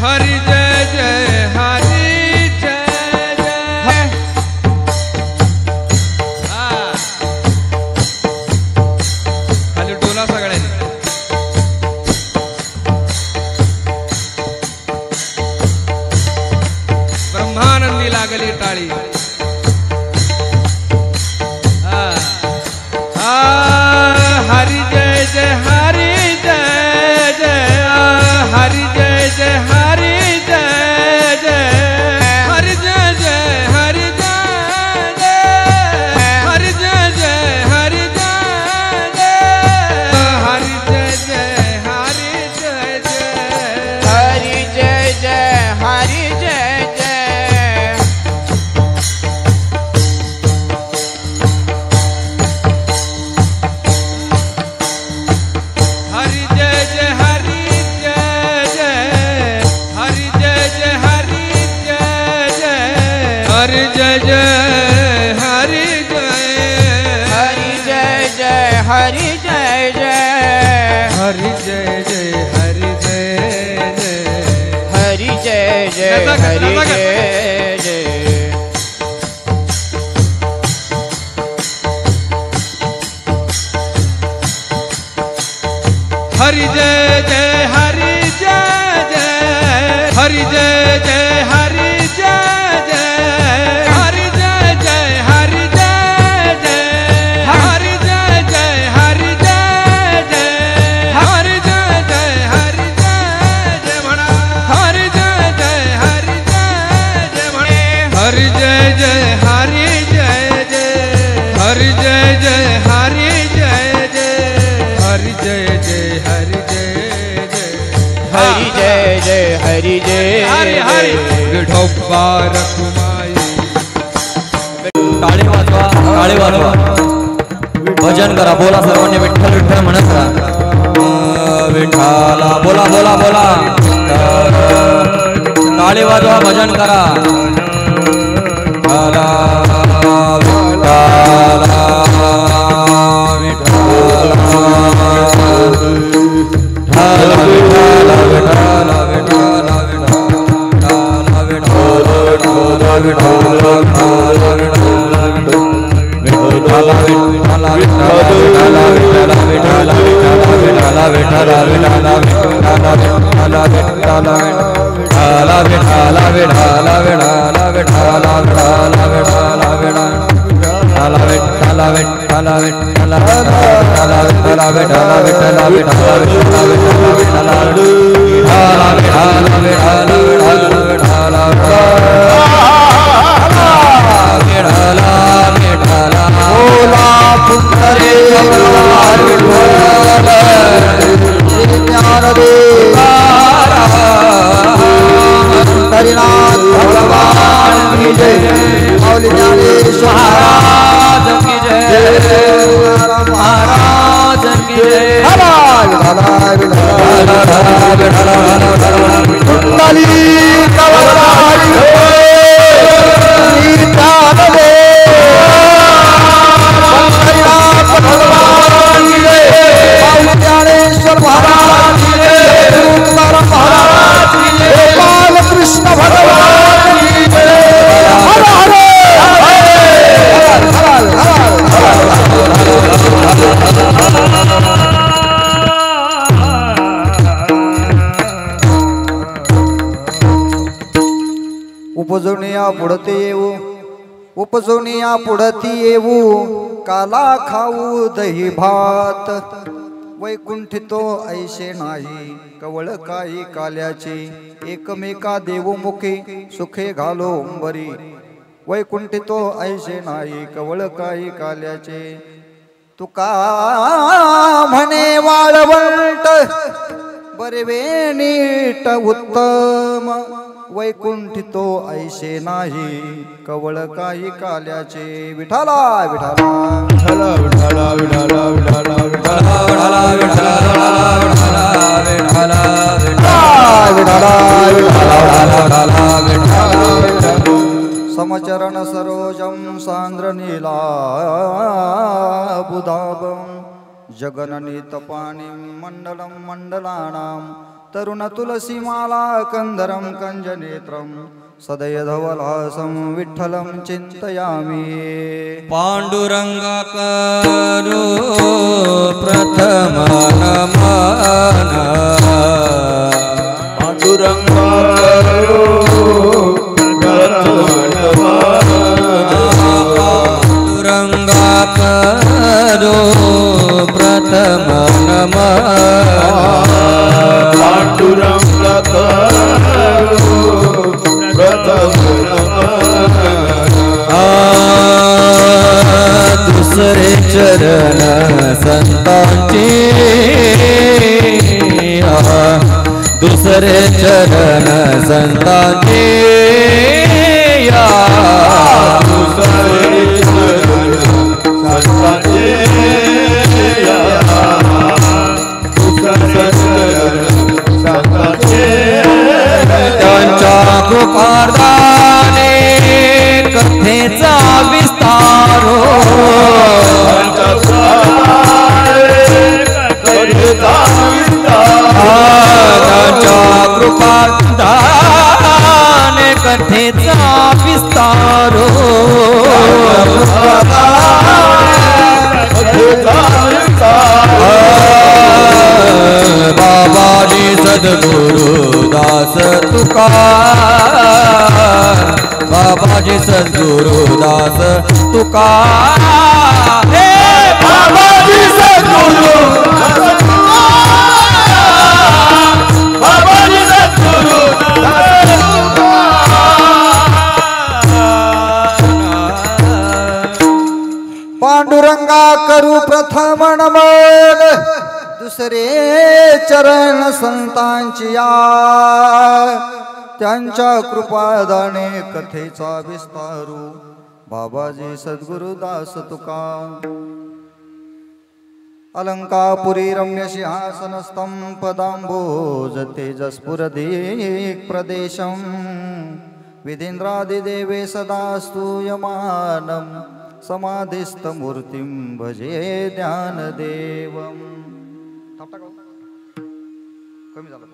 हरि जय जय हरि जय जय। खाली डोला सगळ्यांनी। ब्रह्मानंदी लागली टाळी। हरि जय जय हरि जय जय। हरि जय जय हरि जय जय। हरि जय जय हरि जय जय। हरि जय जय हरि जय जय। हरि जय जय हरि जय जय। हरि जय जय हरि जय जय। हरि जय जय हरि जय जय। हरि जय जय हरि जय जय। हरि जय जय हरि जय। हरि जय जय हरि जय जय। हरि जय जय हरि जय जय। हरि जय जय हरि जय जय। हरि जय जय हरि जय जय। हरि जय जय हरि जय जय। हरि जय जय हरि जय जय। हरि जय जय हरि जय जय। हरि जय जय हरि जय जय म्हणा। हरि जय जय हरि जय जय म्हणे। हरि जय जय हरि जय जय। हरि जय जय हरि जय जय। हरि जय जय हरि जय जय। हरि जय जय हरि जय हरि हरि विठोबा रखुमाई। टाळे वाजवा, टाळे वाजवा, भजन करा, बोला सर्वांनी विठ्ठल विठ्ठल म्हणत राहा। विठ्ठला बोला बोला बोला, टाळे वाजवा, भजन करा। विठ्ठला विठ्ठला विठ्ठला विठ्ठला विठ्ठला हरिनाथ भगवान की जय। मौली ज्ञानेश्वर महाराज की जय। महाराज की जय। कृष्ण भगवान की जय। हर हर उपजवनिया पुढते येऊ, उपजवनिया पुढती येऊ, काला खाऊ दही भात। वैकुंठितो ऐशे नाही कवळ काही काल्याची, एकमेका देवमुखी सुखे घालो उंबरी। वैकुंठितो ऐशे नाही कवळ काही काल्याचे, तुका म्हणे वाळवंट बरवे नीट उत्तम। वैकुंठितो ऐशे नाही कवळ काही काल्याचे। विठाला विठाला विठाला विठाला विठाला विठाला विठाला विठाला विठाला समचरण सरोजम सांद्र नीला बुधाबम जगननीत पाणी मंडलम मंडलानाम तरुण तुलसीमाला कंदरं कंजनेत्रं सदयधवलासं विठ्ठलं चिन्तयामि पांडुरंगाकरो प्रथम नमन पांडुरंगाकरो पांडुरंगाकरो प्रथम नमन पांडुरंगाकरो प्रथम दुसरे चरण संतांचे दुसरे चरण संतांचे या दुसरे चरण संतांचे या दुसरे चरण संतांचे त्यांच्या कृपादाने कथेचा विस्तारो त्यांच्या कृपादाने कथेचा विस्तारो बाबाजी सद्गुरु दास तुका बाबाजी सद्गुरु दास तुका हे बाबाजी सद्गुरु बाबाजी सद्गुरु पांडुरंगा करू प्रथम नमन दुसरे चरण संतांची या त्यांच्या कृपादाने कथेचा विस्तारू बाबाजी सद्गुरुदास तुका अलंकापुरी रम्य सिंहासनस्थं पदांबोज तेजस्फुरदिक् प्रदेशं विधीन्द्रादिदेवे सदा स्तूयमानं समाधिस्थमूर्तिं भजे ध्यानदेवम् कमी झालं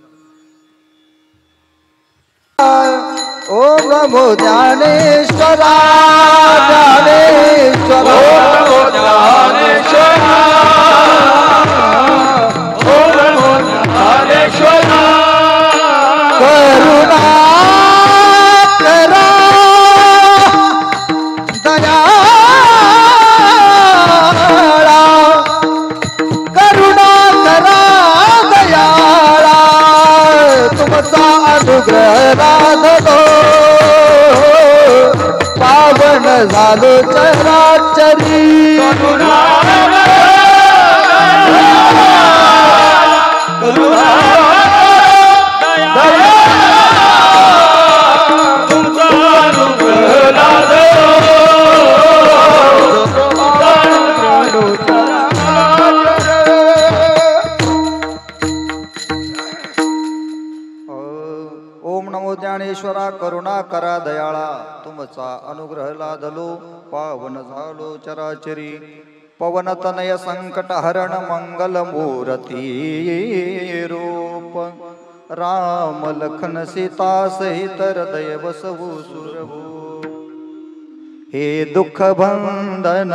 ओम नमो ज्ञानेश्वरा ज्ञानेश्वरा ओम ज्ञानेश्वरा ओम ज्ञानेश्वरा करुणा करा दयाळा करुणा करा दयाळा तुमचा अनुग्रह लादलो पावन झालो चराचरी ओम नमो ज्ञानेश्वरा करुणा करा दयाळा तुमचा अनुग्रह लादलो पावन झालो चराचरी पवन तनय संकट हरण मंगल मूर्ती रूप राम लखन सीता सहित हृदय बसवू सुरभू हे दुःख भंदन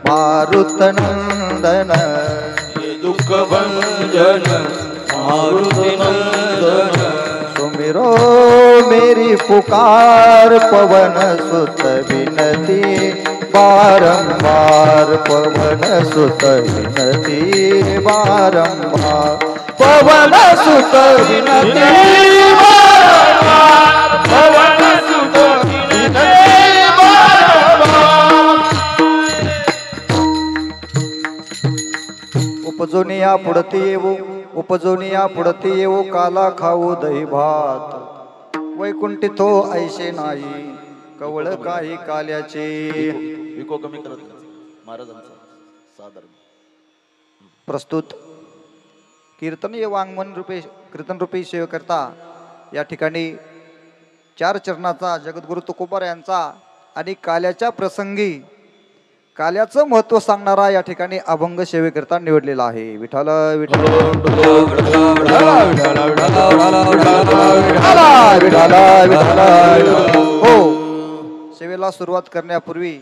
मारुत नंदन दुःख भंजन मारुति नंदन सुमिरो मेरी पुकार पवन सुत विनती बारंबार पवन सुत विनती बारंबार पवन सुत विनती बारंबार पवन सुत विनती बारंबार उपजोनिया पुढती येऊ उपजोनिया पुढती येऊ काला खाऊ दही भात वैकुंठी तो ऐशे नाही कवळ काही काल्याचे विको कमी करत महाराजांचा सादर प्रस्तुत कीर्तनीय वाङ्मन रूपे कीर्तन रूपी सेवेकरता या ठिकाणी 4 चरणाचा जगद्गुरु तुकोबार यांचा आणि काल्याच्या प्रसंगी काल्याचं महत्व सांगणारा या ठिकाणी अभंग सेवेकरता निवडलेला आहे. विठाल विठाल हो. सेवेला सुरुवात करण्यापूर्वी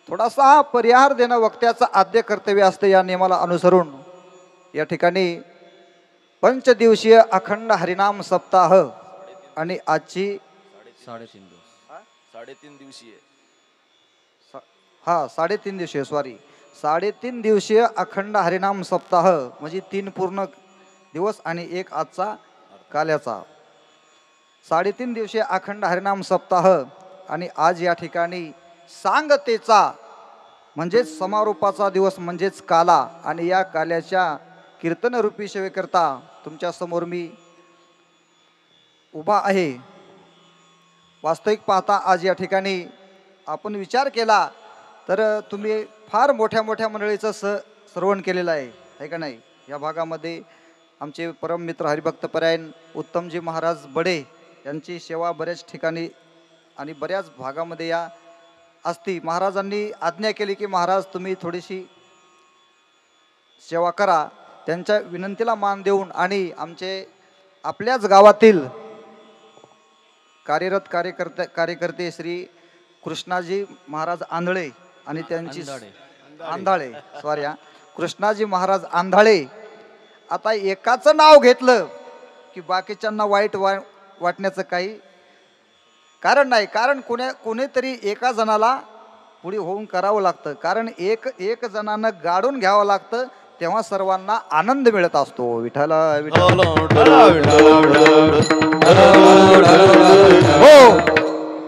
थोडासा परिहार देणं वक्त्याचं आद्य कर्तव्य असते. या नियमाला अनुसरून या ठिकाणी पंचदिवसीय अखंड हरिनाम सप्ताह आणि आजची 3.5 दिवसीय 3.5 दिवसीय 3.5 दिवसीय अखंड हरिनाम सप्ताह म्हणजे 3 पूर्ण दिवस आणि एक आजचा काल्याचा 3.5 दिवसीय अखंड हरिनाम सप्ताह आणि आज या ठिकाणी सांगतेचा म्हणजेच समारोपाचा दिवस म्हणजेच काला आणि या काल्याच्या कीर्तन रूपी सेवेकरता तुमच्या समोर मी उभा आहे. वास्तविक पाहता आज या ठिकाणी आपण विचार केला तर तुम्ही फार मोठ्या मोठ्या मंडळीचं श्रवण केलेलं आहे का नाही. या भागामध्ये आमचे परम मित्र हरिभक्त परायण उत्तमजी महाराज बडे यांची सेवा बऱ्याच ठिकाणी आणि बऱ्याच भागामध्ये या असती. महाराजांनी आज्ञा केली की महाराज तुम्ही थोडीशी सेवा करा. त्यांच्या विनंतीला मान देऊन आणि आमचे आपल्याच गावातील कार्यरत कार्यकर्ते श्री कृष्णाजी महाराज आंधळे आणि त्यांची आंधाळे कृष्णाजी महाराज आंधाळे. आता एकाचं नाव घेतलं की बाकीच्यांना वाईट वाटण्याचं काही कारण नाही. कारण कोणीतरी एका जणाला पुढे होऊन करावं लागतं. कारण एक जणांना गाडून घ्यावं लागतं तेव्हा सर्वांना आनंद मिळत असतो. विठाला हो.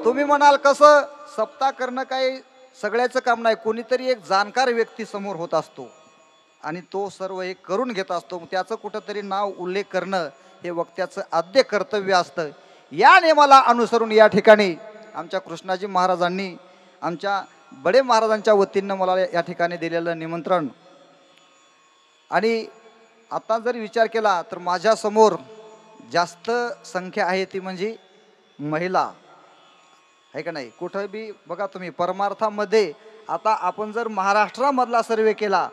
तुम्ही म्हणाल कसं सप्ताह करणं काही सगळ्याचं काम नाही. कोणीतरी एक जाणकार व्यक्ती समोर होत असतो आणि तो सर्व हे करून घेत असतो. त्याचं कुठंतरी नाव उल्लेख करणं हे वक्त्याचं आद्य कर्तव्य असतं. या नियमाला अनुसरून या ठिकाणी आमच्या कृष्णाजी महाराजांनी आमच्या बडे महाराजांच्या वतीनं मला या ठिकाणी दिलेलं निमंत्रण आणि आता जर विचार केला तर माझ्या समोर जास्त संख्या आहे ती म्हणजे महिला आहे का नाही. कुठं बी बघा तुम्ही परमार्थामध्ये आता आपण जर महाराष्ट्रामधला सर्वे केला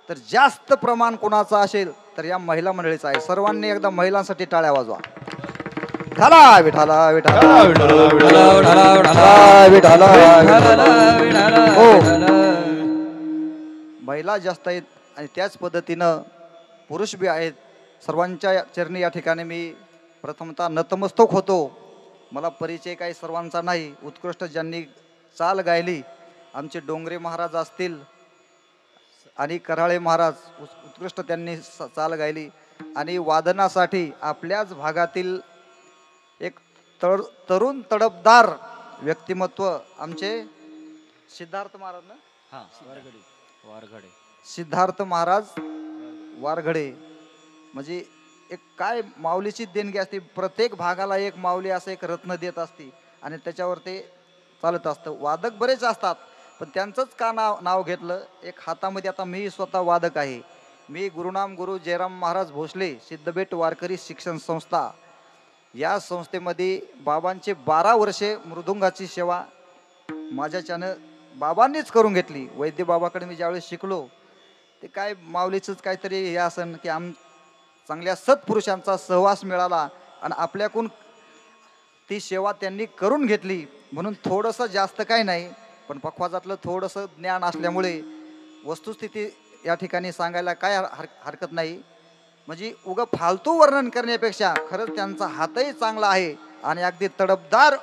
तर जास्त प्रमाण कोणाचं असेल तर या महिला मंडळीचं आहे. सर्वांनी एकदा महिलांसाठी टाळ्या वाजवा. विठाला विठाला विठाला विठाला हो. महिला जास्त आहेत आणि त्याच पद्धतीनं पुरुष बी आहेत. सर्वांच्या चरणी या ठिकाणी मी प्रथमतः नतमस्तक होतो. मला परिचय काही सर्वांचा नाही. उत्कृष्ट ज्यांनी चाल गायली आमचे डोंगरे महाराज असतील आणि कराळे महाराज उत्कृष्ट त्यांनी चाल गायली आणि वादनासाठी आपल्याच भागातील एक तरुण तडफदार व्यक्तिमत्व आमचे सिद्धार्थ महाराज ना वारघडे सिद्धार्थ महाराज वारघडे म्हणजे एक काय माऊलीची देणगी असते. प्रत्येक भागाला एक माऊली असं एक रत्न देत असते आणि त्याच्यावर ते चालत असतं. वादक बरेच असतात पण त्यांचंच का नाव घेतलं. एक हातामध्ये आता मी स्वतः वादक आहे. मी गुरुनाम गुरु जयराम महाराज भोसले सिद्धबेट वारकरी शिक्षण संस्था या संस्थेमध्ये बाबांचे 12 वर्षे मृदुंगाची सेवा माझ्याच्यानं बाबांनीच करून घेतली. वैद्य बाबाकडे मी ज्यावेळेस शिकलो ते काय माऊलीचंच काहीतरी हे असं की चांगल्या सत्पुरुषांचा सहवास मिळाला आणि आपल्याकडून ती सेवा त्यांनी करून घेतली म्हणून थोडंसं जास्त काही नाही पण पक्वाजातलं थोडंसं ज्ञान असल्यामुळे वस्तुस्थिती या ठिकाणी सांगायला काय हरकत नाही. म्हणजे उगा फालतू वर्णन करण्यापेक्षा खरंच त्यांचा हातही चांगला आहे आणि अगदी तडफदार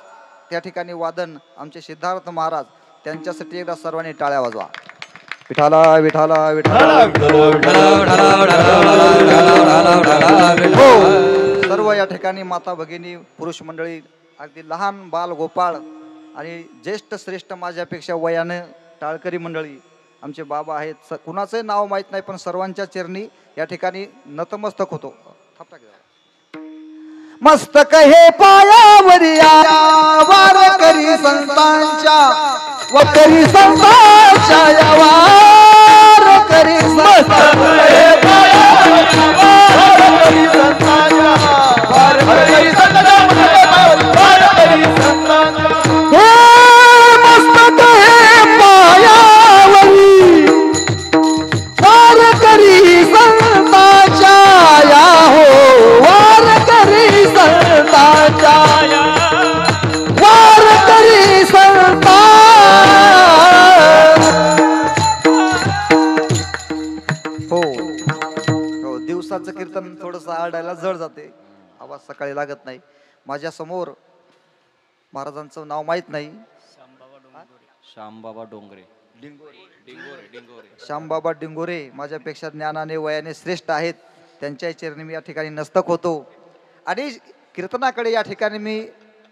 त्या ठिकाणी वादन आमचे सिद्धार्थ महाराज. त्यांच्यासाठी एकदा सर्वांनी टाळ्या वाजवा. विठाला विठाला विठाला हो. सर्व या ठिकाणी माता भगिनी पुरुष मंडळी अगदी लहान बाल गोपाळ आणि ज्येष्ठ श्रेष्ठ माझ्यापेक्षा वयानं टाळकरी मंडळी आमचे बाबा आहेत. कुणाचंही नाव माहीत नाही पण सर्वांच्या चरणी या ठिकाणी नतमस्तक होतो. मस्तक हे पायावरी वारकरी संतांच्या वारकरी संतांच्या वारकरी मस्तक हे पायावरी वारकरी संतांच्या वारकरी संतांच्या हे मस्तक हे पायावरी जाते, आवाज सकाळी लागत नाही. माझ्या समोर महाराजांचं नाव माहीत नाही, श्यामबाबा डोंगरे. श्यामबाबा डिंगोरे माझ्यापेक्षा ज्ञानाने वयाने श्रेष्ठ आहेत. त्यांच्या चरणी मी या ठिकाणी नस्तक होतो. आणि कीर्तनाकडे या ठिकाणी मी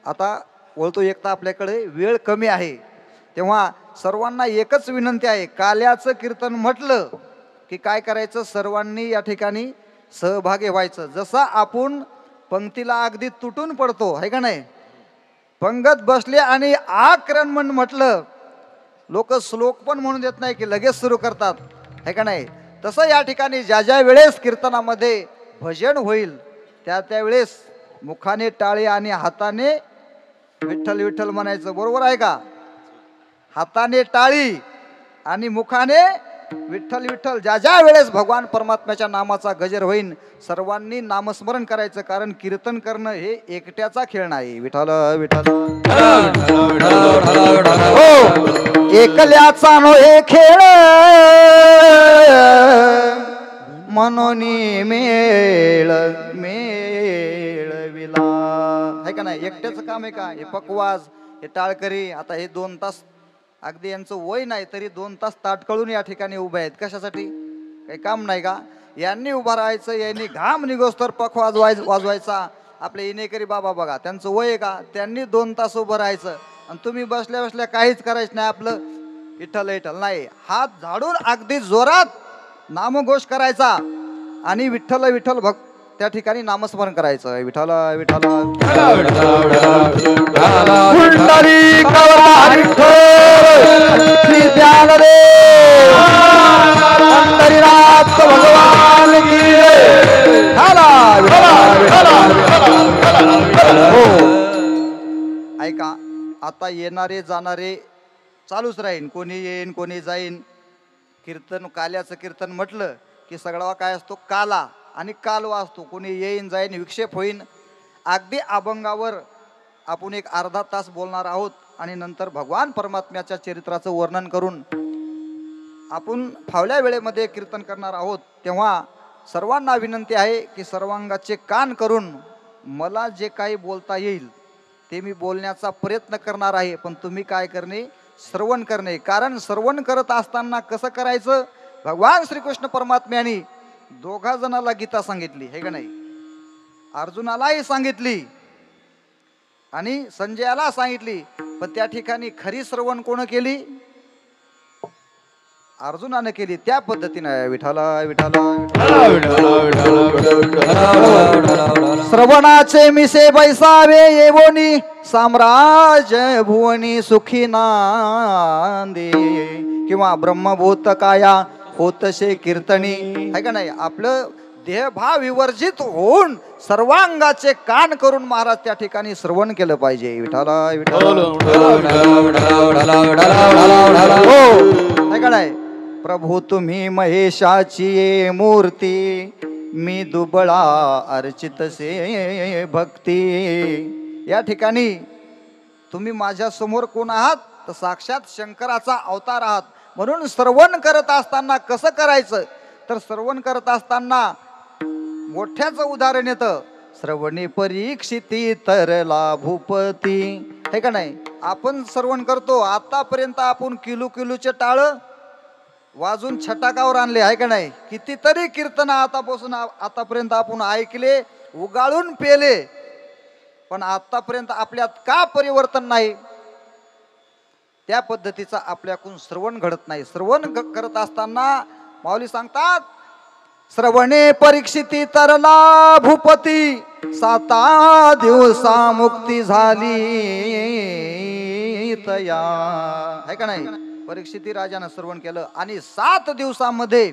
आता वळतो. एक तर आपल्याकडे वेळ कमी आहे, तेव्हा सर्वांना एकच विनंती आहे. काल्याचं कीर्तन म्हटलं की काय करायचं, सर्वांनी या ठिकाणी सहभागी व्हायचं. जसा आपण पंक्तीला अगदी तुटून पडतो आहे का नाही, पंगत बसले आणि आक्रमण म्हटलं, लोक श्लोक पण म्हणून देत नाही की लगेच सुरू करतात आहे का नाही, तसं या ठिकाणी ज्या ज्या वेळेस कीर्तनामध्ये भजन होईल त्या त्यावेळेस मुखाने टाळी आणि हाताने विठ्ठल विठ्ठल म्हणायचं. बरोबर आहे का? हाताने टाळी आणि मुखाने विठ्ठल विठ्ठल. ज्या ज्या वेळेस भगवान परमात्म्याच्या नामाचा गजर होईल सर्वांनी नामस्मरण करायचं, कारण कीर्तन करणं हे एकट्याचा खेळ नाही. विठ्ठल विठ्ठल हो, एकल्याचा नो हे खेळ म्हणून मेळ मेळविला आहे का नाही. एकट्याचं काम आहे का? हे पकवाज, हे टाळकरी, आता हे 2 तास अगदी यांचं वय नाही तरी 2 तास ताटकळून या ठिकाणी उभे आहेत. कशासाठी? काही काम नाही का? यांनी उभं राहायचं, यांनी घाम निघोस्तर पखवाज वाजवायचा. आपले इनेकरी बाबा बघा, त्यांचं वय आहे का? त्यांनी 2 तास उभं राहायचं आणि तुम्ही बसल्या बसल्या काहीच करायचं नाही, आपलं विठ्ठल विठ्ठल नाही, हात झाडून अगदी जोरात नामघोष करायचा आणि विठ्ठल विठ्ठल त्या ठिकाणी नामस्मरण करायचं. विठ्ठल विठ्ठल भगवान की ऐका, आता येणारे जाणारे चालूच राहीन, कोणी येईन कोणी जाईन. कीर्तन, काल्याचं कीर्तन म्हटलं की सगळा काय असतो, काला आणि कालवा असतो. कोणी येईन जाईन, विक्षेप होईन. अगदी अभंगावर आपण एक अर्धा तास बोलणार आहोत आणि नंतर भगवान परमात्म्याच्या चरित्राचं वर्णन करून आपण फावल्या वेळेमध्ये कीर्तन करणार आहोत. तेव्हा सर्वांना विनंती आहे की सर्वांगाचे कान करून मला जे काही बोलता येईल ते मी बोलण्याचा प्रयत्न करणार आहे, पण तुम्ही काय करणे, श्रवण करणे. कारण श्रवण करत असताना कसं करायचं, भगवान श्रीकृष्ण परमात्म्याने 2 जणाला गीता सांगितली आहे का नाही, अर्जुनालाही सांगितली आणि संजयाला सांगितली, पण त्या ठिकाणी खरी श्रवण कोण केली, अर्जुनाने केली. त्या पद्धतीने विठ्ठल विठ्ठल श्रवणाचे मिसे बैसावे येवोनी साम्राज्य भुवनी सुखी नांदे, किंवा ब्रह्मभूत काया होतसे कीर्तनी आहे का नाही. आपलं देहभाव विवर्जित होऊन सर्वांगाचे कान करून महाराज त्या ठिकाणी श्रवण केलं पाहिजे. विठ्ठल विठ्ठल आहे का नाही. प्रभू तुम्ही महेशाची मूर्ती, मी दुबळा अर्चित से भक्ती. या ठिकाणी तुम्ही माझ्या समोर कोण आहात, तर साक्षात शंकराचा अवतार आहात. म्हणून श्रवण करत असताना कसं करायचं, तर श्रवण करत असताना मोठ्याचं उदाहरण येतं, श्रवणी परीक्षिती तरला भूपती हे का नाही. आपण श्रवण करतो, आतापर्यंत आपण किलो किलोचे टाळ वाजून छटाकावर आणले आहे का नाही. कितीतरी कीर्तन आतापर्यंत आपण ऐकले, उगाळून पेले, पण आतापर्यंत आपल्यात का परिवर्तन नाही. त्या पद्धतीचा आपल्याकडून श्रवण घडत नाही. श्रवण करत असताना माऊली सांगतात, श्रवणे परीक्षिती तरला भूपती, 7 दिवसा मुक्ती झाली तया है का नाही. परीक्षिती राजानं श्रवण केलं आणि 7 दिवसामध्ये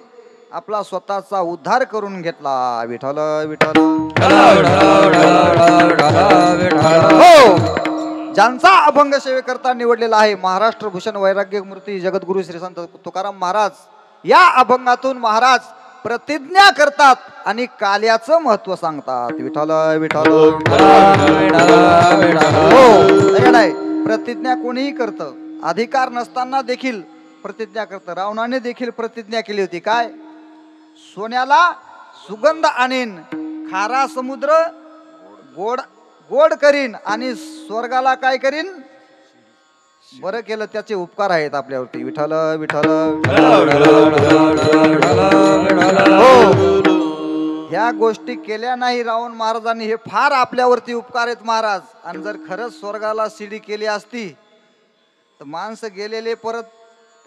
आपला स्वतःचा उद्धार करून घेतला. विठ्ठल विठ्ठल हो. ज्यांचा अभंग सेवेकरता निवडलेला आहे महाराष्ट्र भूषण वैराग्य मूर्ती जगद्गुरु श्री संत तुकाराम महाराज, या अभंगातून महाराज प्रतिज्ञा करतात आणि काल्याचं महत्व सांगतात. विठ्ठल विठ्ठल हो नाही. प्रतिज्ञा कोणीही करतं, अधिकार नसताना देखील प्रतिज्ञा करतं. रावणाने देखील प्रतिज्ञा केली होती, काय, सोन्याला सुगंध आणेन, खारा समुद्र गोड गोड करीन आणि स्वर्गाला काय करीन बरं केलं. त्याचे उपकार आहेत आपल्यावरती. विठ्ठल विठ्ठल हो, ह्या गोष्टी केल्या नाही रावण महाराजांनी, हे फार आपल्यावरती उपकार आहेत महाराज. आणि जर खरंच स्वर्गाला शिडी केली असती तर माणसं गेलेले परत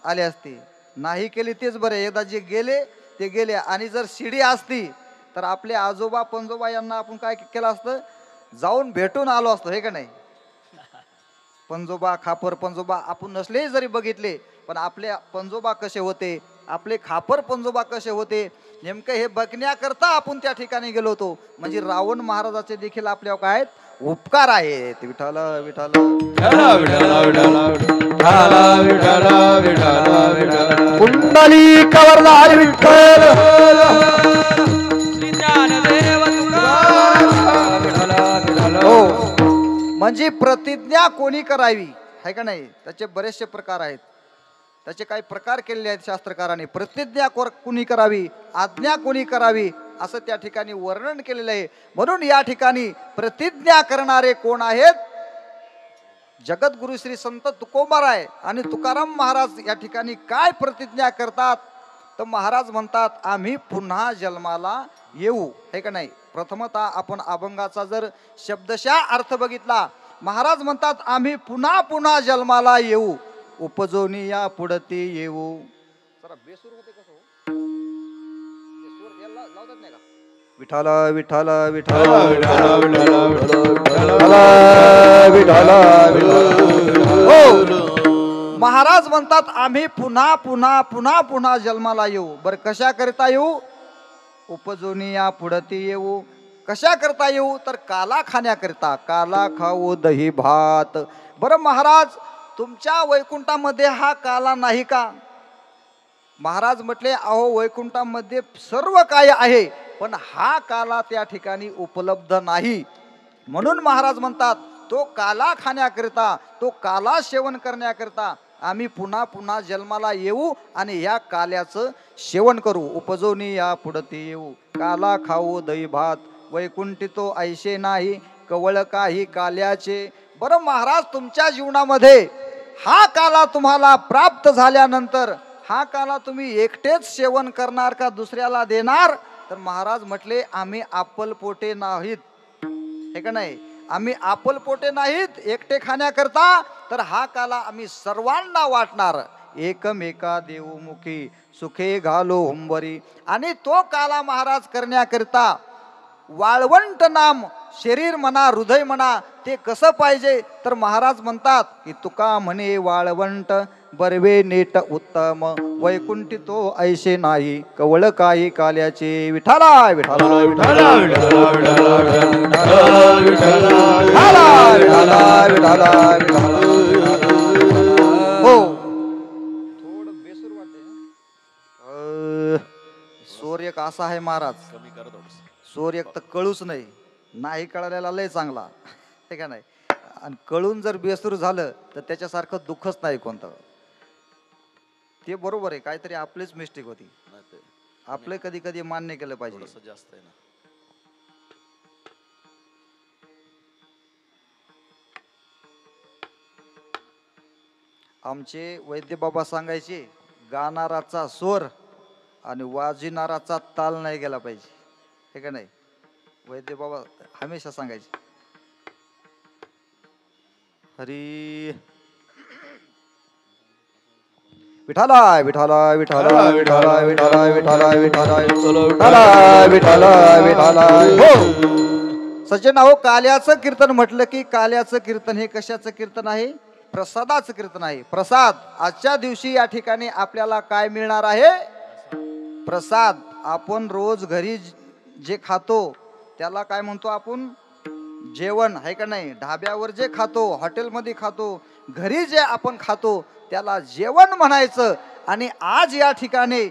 आले असते. नाही केली तेच बरे, एकदा जे गेले ते गेले. आणि जर शिडी असती तर आपले आजोबा पंजोबा यांना आपण काय केलं असतं, जाऊन भेटून आलो असतो, हे का नाही. पंजोबा खापर पंजोबा आपण नसले जरी बघितले, पण आपले पंजोबा कसे होते, आपले खापर पंजोबा कसे होते, नेमकं हे बघण्याकरता आपण त्या ठिकाणी गेलो होतो. म्हणजे रावण महाराजाचे देखील आपल्यावर काय उपकार आहेत. विठ्ठल विठ्ठल कुंडली कवरदार विठ्ठल श्री ज्ञानदेव हो, म्हणजे प्रतिज्ञा कोणी करावी आहे का नाही, त्याचे बरेचसे प्रकार आहेत. त्याचे काही प्रकार केलेले आहेत शास्त्रकारांनी. प्रतिज्ञा कोणी करावी, आज्ञा कोणी करावी, असं त्या ठिकाणी वर्णन केलेलं आहे. म्हणून या ठिकाणी प्रतिज्ञा करणारे कोण आहेत, जगद्गुरु श्री संत तुकोबाराय आणि तुकाराम महाराज या ठिकाणी काय प्रतिज्ञा करतात, तर महाराज म्हणतात आम्ही पुन्हा जन्माला येऊ, हे का नाही. प्रथमतः आपण अभंगाचा जर शब्दशः अर्थ बघितला, महाराज म्हणतात आम्ही पुन्हा पुन्हा जन्माला येऊ, उपजोनी या पुढती येऊ. जरा बेसूर होते कसं लावतात नाही का. विठ्ठल विठ्ठल विठ्ठल हो, महाराज म्हणतात आम्ही पुन्हा पुन्हा पुन्हा पुन्हा जन्माला येऊ. बर कशा करता येऊ, उपजोनी या पुढती येऊ. कशा करता येऊ, तर काला खाण्याकरिता. काला खाऊ दही भात. बरं महाराज तुमच्या वैकुंठामध्ये हा काला नाही का. महाराज म्हटले अहो वैकुंठामध्ये सर्व काय आहे, पण हा काला त्या ठिकाणी उपलब्ध नाही. म्हणून महाराज म्हणतात तो काला खाण्याकरिता, तो काला सेवन करण्याकरिता आम्ही पुन्हा पुन्हा जन्माला येऊ आणि ह्या काल्याचं सेवन करू. उपजोनी या पुढती येऊ, काला खाऊ दही भात. वैकुंठी तो ऐशे नाही, कवळ काही काल्याचे. बरं महाराज तुमच्या जीवनामध्ये हा काला तुम्हाला प्राप्त झाल्यानंतर हा काला तुम्ही एकटेच सेवन करणार का दुसऱ्याला देणार, तर महाराज म्हटले आम्ही आपलपोटे नाहीत, हे का नाही. आम्ही आपलपोटे नाहीत एकटे खाण्याकरता, तर हा काला आम्ही सर्वांना वाटणार. एकमेका देवमुखी सुखे घालो हुंबरी. आणि तो काला महाराज करण्याकरिता वाळवंट नाम शरीर म्हणा हृदय म्हणा ते कसं पाहिजे, तर महाराज म्हणतात की तुका म्हणे वाळवंट बरवे नेट उत्तम. वैकुंठी तो ऐशे नाही, कवळ काही काल्याचे. विठाला विठाला विठाला हो, थोडं बेसूर वाटते. सूर्य असा आहे महाराज, कमी करा थोडंसं. सूर्य तर कळूच नाही, नाही कळालेला लय चांगला, हे का नाही. आणि कळून जर बेसूर झालं तर त्याच्यासारखं दुःखच नाही कोणतं. ते बरोबर आहे, काहीतरी आपलीच मिस्टेक होती, नाही ते आपले कधी कधी मान्य केलं पाहिजे. थोडंसं जास्त आहे ना. आमचे वैद्य बाबा सांगायचे गाणाराचा स्वर आणि वाजविणाराचा ताल नाही गेला पाहिजे, हे का नाही. वैद्य बाबा हमेशा सांगायचे. हरी विठाला विठाला विठाला विठाला विठाला विठाला विठाला विठाला विठाला विठाला हो. सज्जन हो, काल्याचं कीर्तन म्हटलं की काल्याचं कीर्तन हे कशाचं कीर्तन आहे, प्रसादाचं कीर्तन आहे. प्रसाद आजच्या दिवशी या ठिकाणी आपल्याला काय मिळणार आहे, प्रसाद. आपण रोज घरी जे खातो त्याला काय म्हणतो आपण, जेवण, आहे का नाही. ढाब्यावर जे खातो, हॉटेलमध्ये खातो, घरी जे आपण खातो त्याला जेवण म्हणायचं. आणि आज या ठिकाणी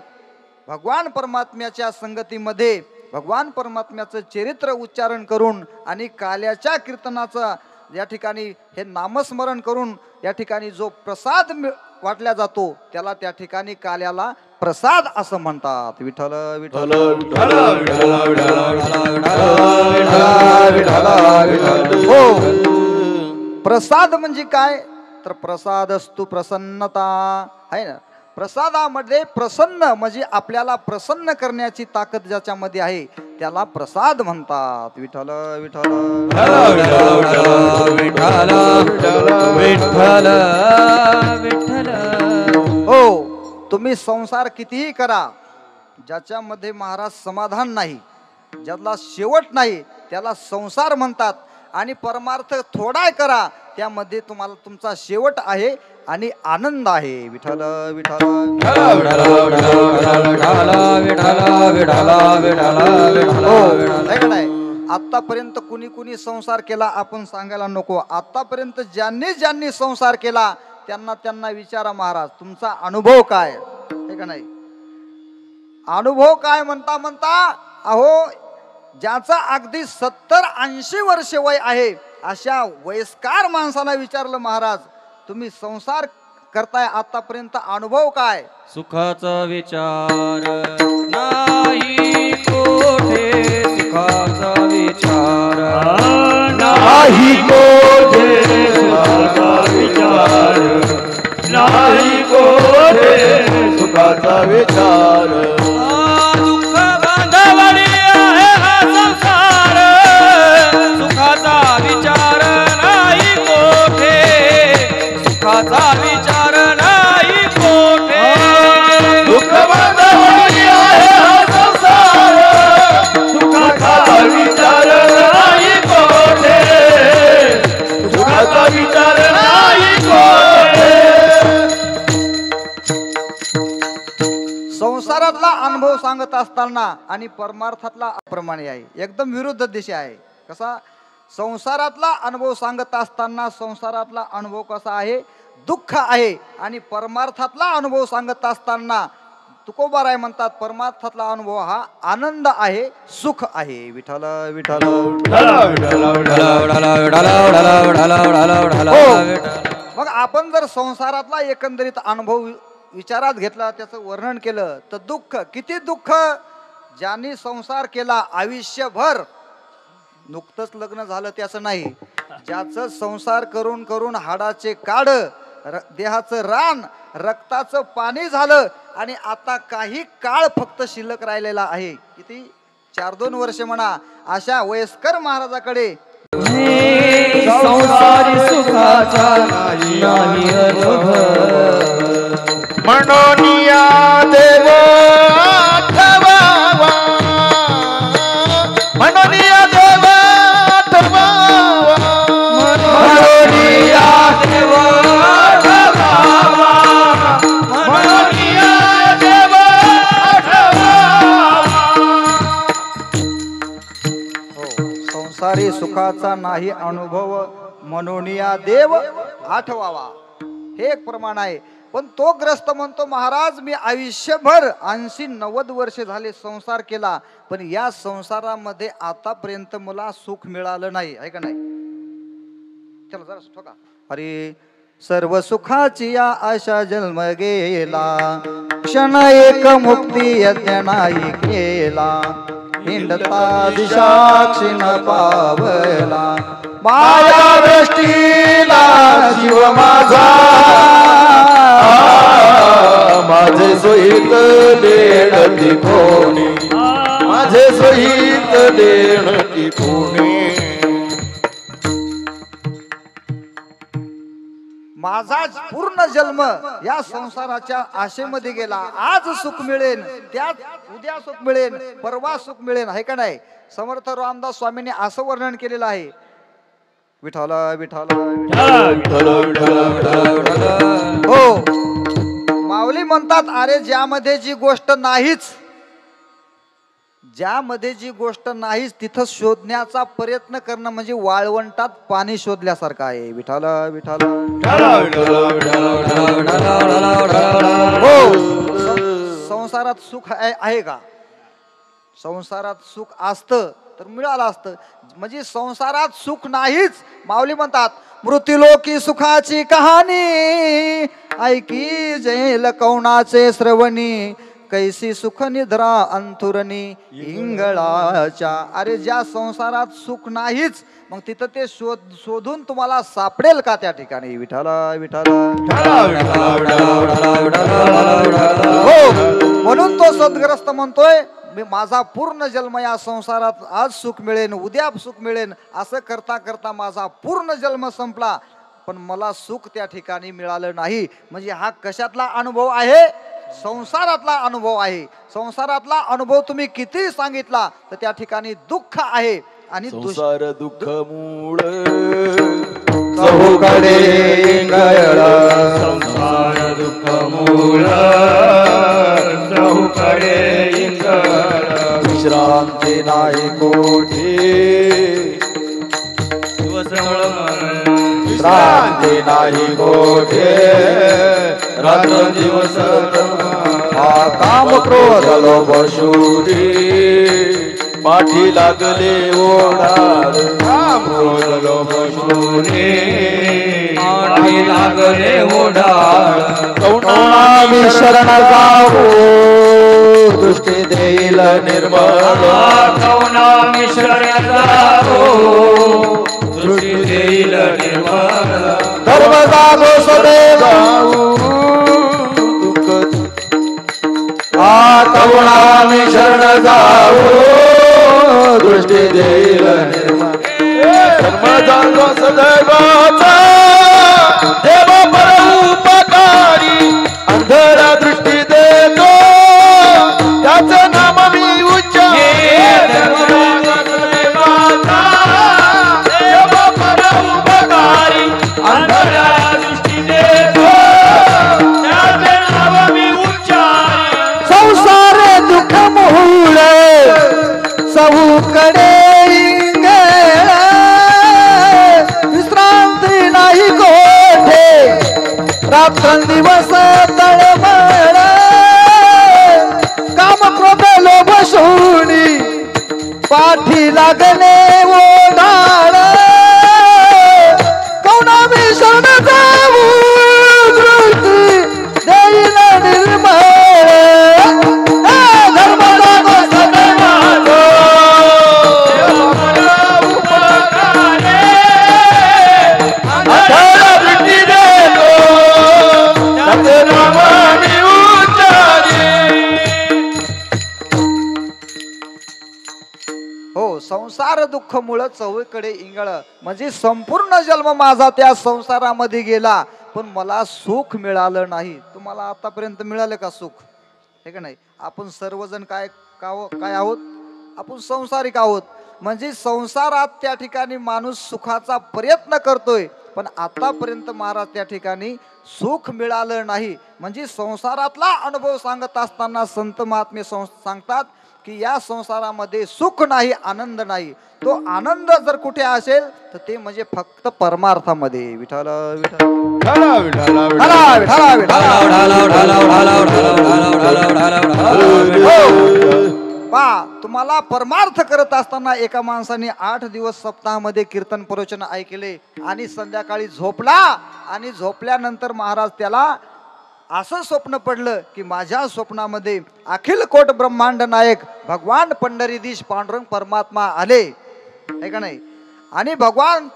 भगवान परमात्म्याच्या संगतीमध्ये भगवान परमात्म्याचं चरित्र उच्चारण करून आणि काल्याच्या कीर्तनाचं या ठिकाणी हे नामस्मरण करून या ठिकाणी जो प्रसाद वाटला जातो त्याला त्या ठिकाणी काल्याला प्रसाद असं म्हणतात. विठ्ठल विठ्ठल हो. प्रसाद म्हणजे काय तर प्रसादस्तु प्रसन्नता आहे ना. प्रसादामध्ये प्रसन्न म्हणजे आपल्याला प्रसन्न करण्याची ताकद ज्याच्यामध्ये आहे त्याला प्रसाद म्हणतात. विठ्ठल विठ्ठल विठ्ठल विठ्ठल. हो. तुम्ही संसार कितीही करा, ज्याच्यामध्ये महाराज समाधान नाही, ज्याला शेवट नाही त्याला संसार म्हणतात. आणि परमार्थ थोडा करा, त्यामध्ये तुम्हाला तुमचा शेवट आहे आणि आनंद आहे. विठ्ठल विठ्ठल आतापर्यंत कुणी कुणी संसार केला आपण सांगायला नको. आतापर्यंत ज्यांनी ज्यांनी संसार केला त्यांना त्यांना विचारा महाराज तुमचा अनुभव काय आहे का नाही. अनुभव काय म्हणता म्हणता अहो ज्याचा अगदी 70-80 वर्ष वय आहे अशा वयस्कार माणसाला विचारलं महाराज तुम्ही संसार करताय आतापर्यंत अनुभव काय. सुखाचा विचार नाही कोठे, सुखाचा विचार नाही कोठे, सुखाचा विचार नाही कोठे, सुखाचा विचार. दुःख बांधवली आहे हा संसार, सुखाचा विचार नाही कोठे, सुखाचा विचार नाही कोठे. दुःख बांधवली आहे हा संसार, सुखाचा विचार नाही कोठे, सुखाचा विचार नाही कोठे. संसारातला अनुभव सांगत असताना आणि परमार्थातला प्रमाणे आहे एकदम विरुद्ध दिशा आहे. कसा संसारातला अनुभव सांगत असताना संसारातला अनुभव कसा आहे दुःख आहे आणि परमार्थातला अनुभव सांगत असताना तुकोबाराय म्हणतात परमार्थातला अनुभव हा आनंद आहे सुख आहे. विठ्ठल विठ्ठल मग आपण जर संसारातला एकंदरीत अनुभव विचारात घेतला त्याचं वर्णन केलं तर दुःख किती दुःख. ज्यांनी संसार केला आयुष्यभर नुकतंच लग्न झालं त्याचं नाही, ज्याचं संसार करून करून हाडाचे काड देहाचं रान रक्ताचं पाणी झालं आणि आता काही काळ फक्त शिल्लक राहिलेला आहे. किती 4-2 वर्ष म्हणा. अशा वयस्कर महाराजाकडे संसारी सुखाचा नाही अनुभव, म्हणून या देव आठवावा, म्हणून या देव आठवावा, म्हणून या देव आठवावा, म्हणून या देव आठवावा. संसारी सुखाचा नाही अनुभव म्हणून या देव आठवावा. हे एक प्रमाण आहे. पण तो ग्रस्त म्हणतो महाराज मी आयुष्यभर 80-90 वर्ष झाले संसार केला पण या संसारामध्ये आतापर्यंत मला सुख मिळालं नाही आहे का नाही. चला जरा ठोका. अरे सर्व सुखाची या आशा जन्म गेला, क्षण एक मुक्ती यज्ञ नाही केला, हिंडता दिशाक्षी न पावला, माया दृष्टीला जीव माझा, माझे सोहित देण ती कोणी, माझे सोहित देण ती कोणी. माझा पूर्ण जन्म या संसाराच्या आशेमध्ये गेला. आज सुख मिळेल त्यात उद्या सुख मिळेल परवा सुख मिळेल आहे का नाही. समर्थ रामदास स्वामींनी असं वर्णन केलेलं आहे. विठ्ठल विठ्ठल हो. माऊली म्हणतात अरे ज्यामध्ये जी गोष्ट नाहीच, ज्यामध्ये जी गोष्ट नाहीच तिथं शोधण्याचा प्रयत्न करणं म्हणजे वाळवंटात पाणी शोधल्यासारखं आहे. विठ्ठल विठ्ठल हो. संसारात सुख आहे का. संसारात सुख असतं तर मिळालं असतं. म्हणजे संसारात सुख नाहीच. माऊली म्हणतात मृत्यूलोकी सुखाची कहाणी ऐकी जैल कौणाचे श्रवणी, कैसी सुख निद्रा अंथुरणी इंगळाच्या. अरे ज्या संसारात सुख नाहीच मग तिथं ते शोधून तुम्हाला सापडेल का त्या ठिकाणी. विठाला विठाला हो, म्हणून तो सद्ग्रस्त म्हणतोय मी माझा पूर्ण जन्म या संसारात आज सुख मिळेन उद्या सुख मिळेन असं करता करता माझा पूर्ण जन्म संपला पण मला सुख त्या ठिकाणी मिळालं नाही. म्हणजे हा कशातला अनुभव आहे. संसारातला अनुभव आहे. संसारातला अनुभव तुम्ही किती सांगितला तर त्या ठिकाणी दुःख आहे. आणि संसार दुःख मूळ चहूकडे इंगळा संसार दुःख मूळ चहूकडे इंगळा विश्रांती नाही कोठे विश्रांती नाही कोठे रात्र दिवस हा काम क्रोध लोभ शूरी पाठी लागले ओढार क्रोध लोभ शून्य पाठी लागले ओढाळ कौणामी शरण जाऊ दृष्टी देईल निर्मळ कौनामी शरण जाऊ दृष्टी देईल निर्मळ धर्म जागो सदैव कौणामी शरण जाऊ दृष्टी देईल निर्मळ धर्म जागो सदैवाचा देव परोपकारी अंधरा दृष्टी देतो त्याचं नाम मी उच्चार देव परोपकारी अंधरा दृष्टी देतो त्याचं नाम मी उच्चार संसार दुःख मूळ चहूकडे इंगळा विश्रांती नाही कोठे रात्र दिवस तळमळ काम क्रोध लोभ शूनी पाठी लागले ओढाळ कौणामी शरण जाऊ दृष्टी देईल निर्मळ धर्म जागो सदैव हो. संसार दुःख मुळ चहूकडे इंगळ म्हणजे संपूर्ण जन्म माझा त्या संसारामध्ये गेला पण मला सुख मिळालं नाही. तुम्हाला आतापर्यंत मिळालं का सुख. हे का नाही. आपण सर्वजण काय काय आहोत. आपण संसारिक आहोत. म्हणजे संसारात त्या ठिकाणी माणूस सुखाचा प्रयत्न करतोय पण आतापर्यंत महाराज त्या ठिकाणी सुख मिळालं नाही. म्हणजे संसारातला अनुभव सांगत असताना संत महात्मे सांगतात की या संसारामध्ये सुख नाही आनंद नाही. तो आनंद जर कुठे असेल तर ते म्हणजे फक्त परमार्थामध्ये. विठ्ठल पा तुम्हाला परमार्थ करत असताना एका माणसाने 8 दिवस सप्ताहामध्ये कीर्तन प्रवचन ऐकले आणि संध्याकाळी झोपला आणि झोपल्यानंतर महाराज त्याला असं स्वप्न पडलं की माझ्या स्वप्नामध्ये अखिल कोट ब्रह्मांड नायक भगवान पंढरीधीश पांडुरंग परमात्मा आले. आहे का नाही. आणि भगवान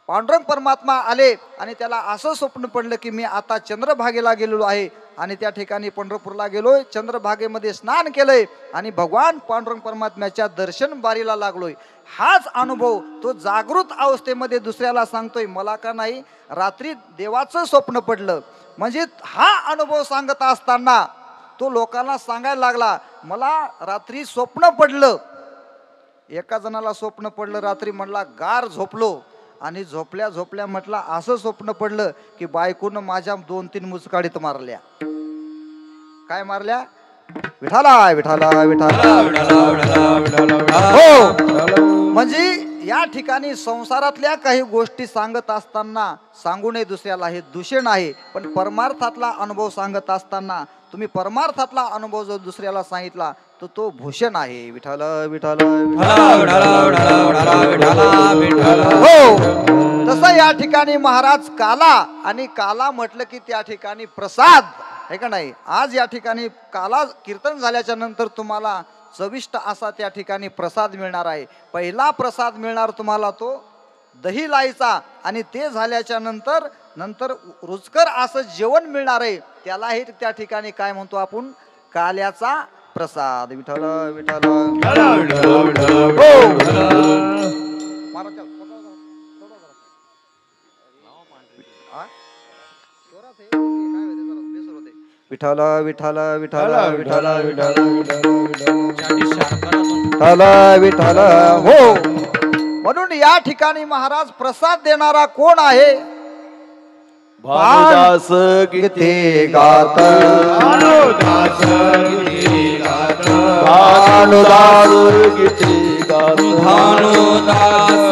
पांडुरंग परमात्मा आले आणि त्याला असं स्वप्न पडलं की मी आता चंद्रभागेला गेलेलो आहे आणि त्या ठिकाणी पंढरपूरला गेलोय चंद्रभागेमध्ये स्नान केलंय आणि भगवान पांडुरंग परमात्म्याच्या दर्शन बारीला लागलोय. हाच अनुभव तो जागृत अवस्थेमध्ये दुसऱ्याला सांगतोय. मला का नाही रात्री देवाचं स्वप्न पडलं. म्हणजे हा अनुभव सांगत असताना तो लोकांना सांगायला लागला मला रात्री स्वप्न पडलं. एका जणाला स्वप्न पडलं रात्री म्हणला गार झोपलो आणि झोपल्या झोपल्या म्हटलं असं स्वप्न पडलं की बायकोनं माझ्या 2-3 मुचकाडीत मारल्या. काय मारल्या. विठाला विठाला विठाला. हो. म्हणजे या ठिकाणी संसारातल्या काही गोष्टी सांगत असताना सांगू नये दुसऱ्याला हे दूषण आहे. पण परमार्थातला अनुभव सांगत असताना तुम्ही परमार्थातला अनुभव जर दुसऱ्याला सांगितला तर तो भूषण आहे. विठाल विठाल. हो. तसं या ठिकाणी महाराज काला आणि काला म्हटलं की त्या ठिकाणी प्रसाद. आहे का नाही. आज या ठिकाणी काला कीर्तन झाल्याच्या नंतर तुम्हाला चविष्ट असा त्या ठिकाणी प्रसाद मिळणार आहे. पहिला प्रसाद मिळणार तुम्हाला तो दही लाईचा आणि ते झाल्याच्या नंतर रुचकर असं जेवण मिळणार आहे. त्यालाही त्या ठिकाणी काय म्हणतो आपण काल्याचा प्रसाद. विठ्ठल विठ्ठल विठ्ठल विठ्ठल विठ्ठल विठ्ठल विठ्ठल विठ्ठल हो. म्हणून या ठिकाणी महाराज प्रसाद देणारा कोण आहे. भानुदास गीते गात भानुदास गीते गात भानुदास गीते गात भानुदास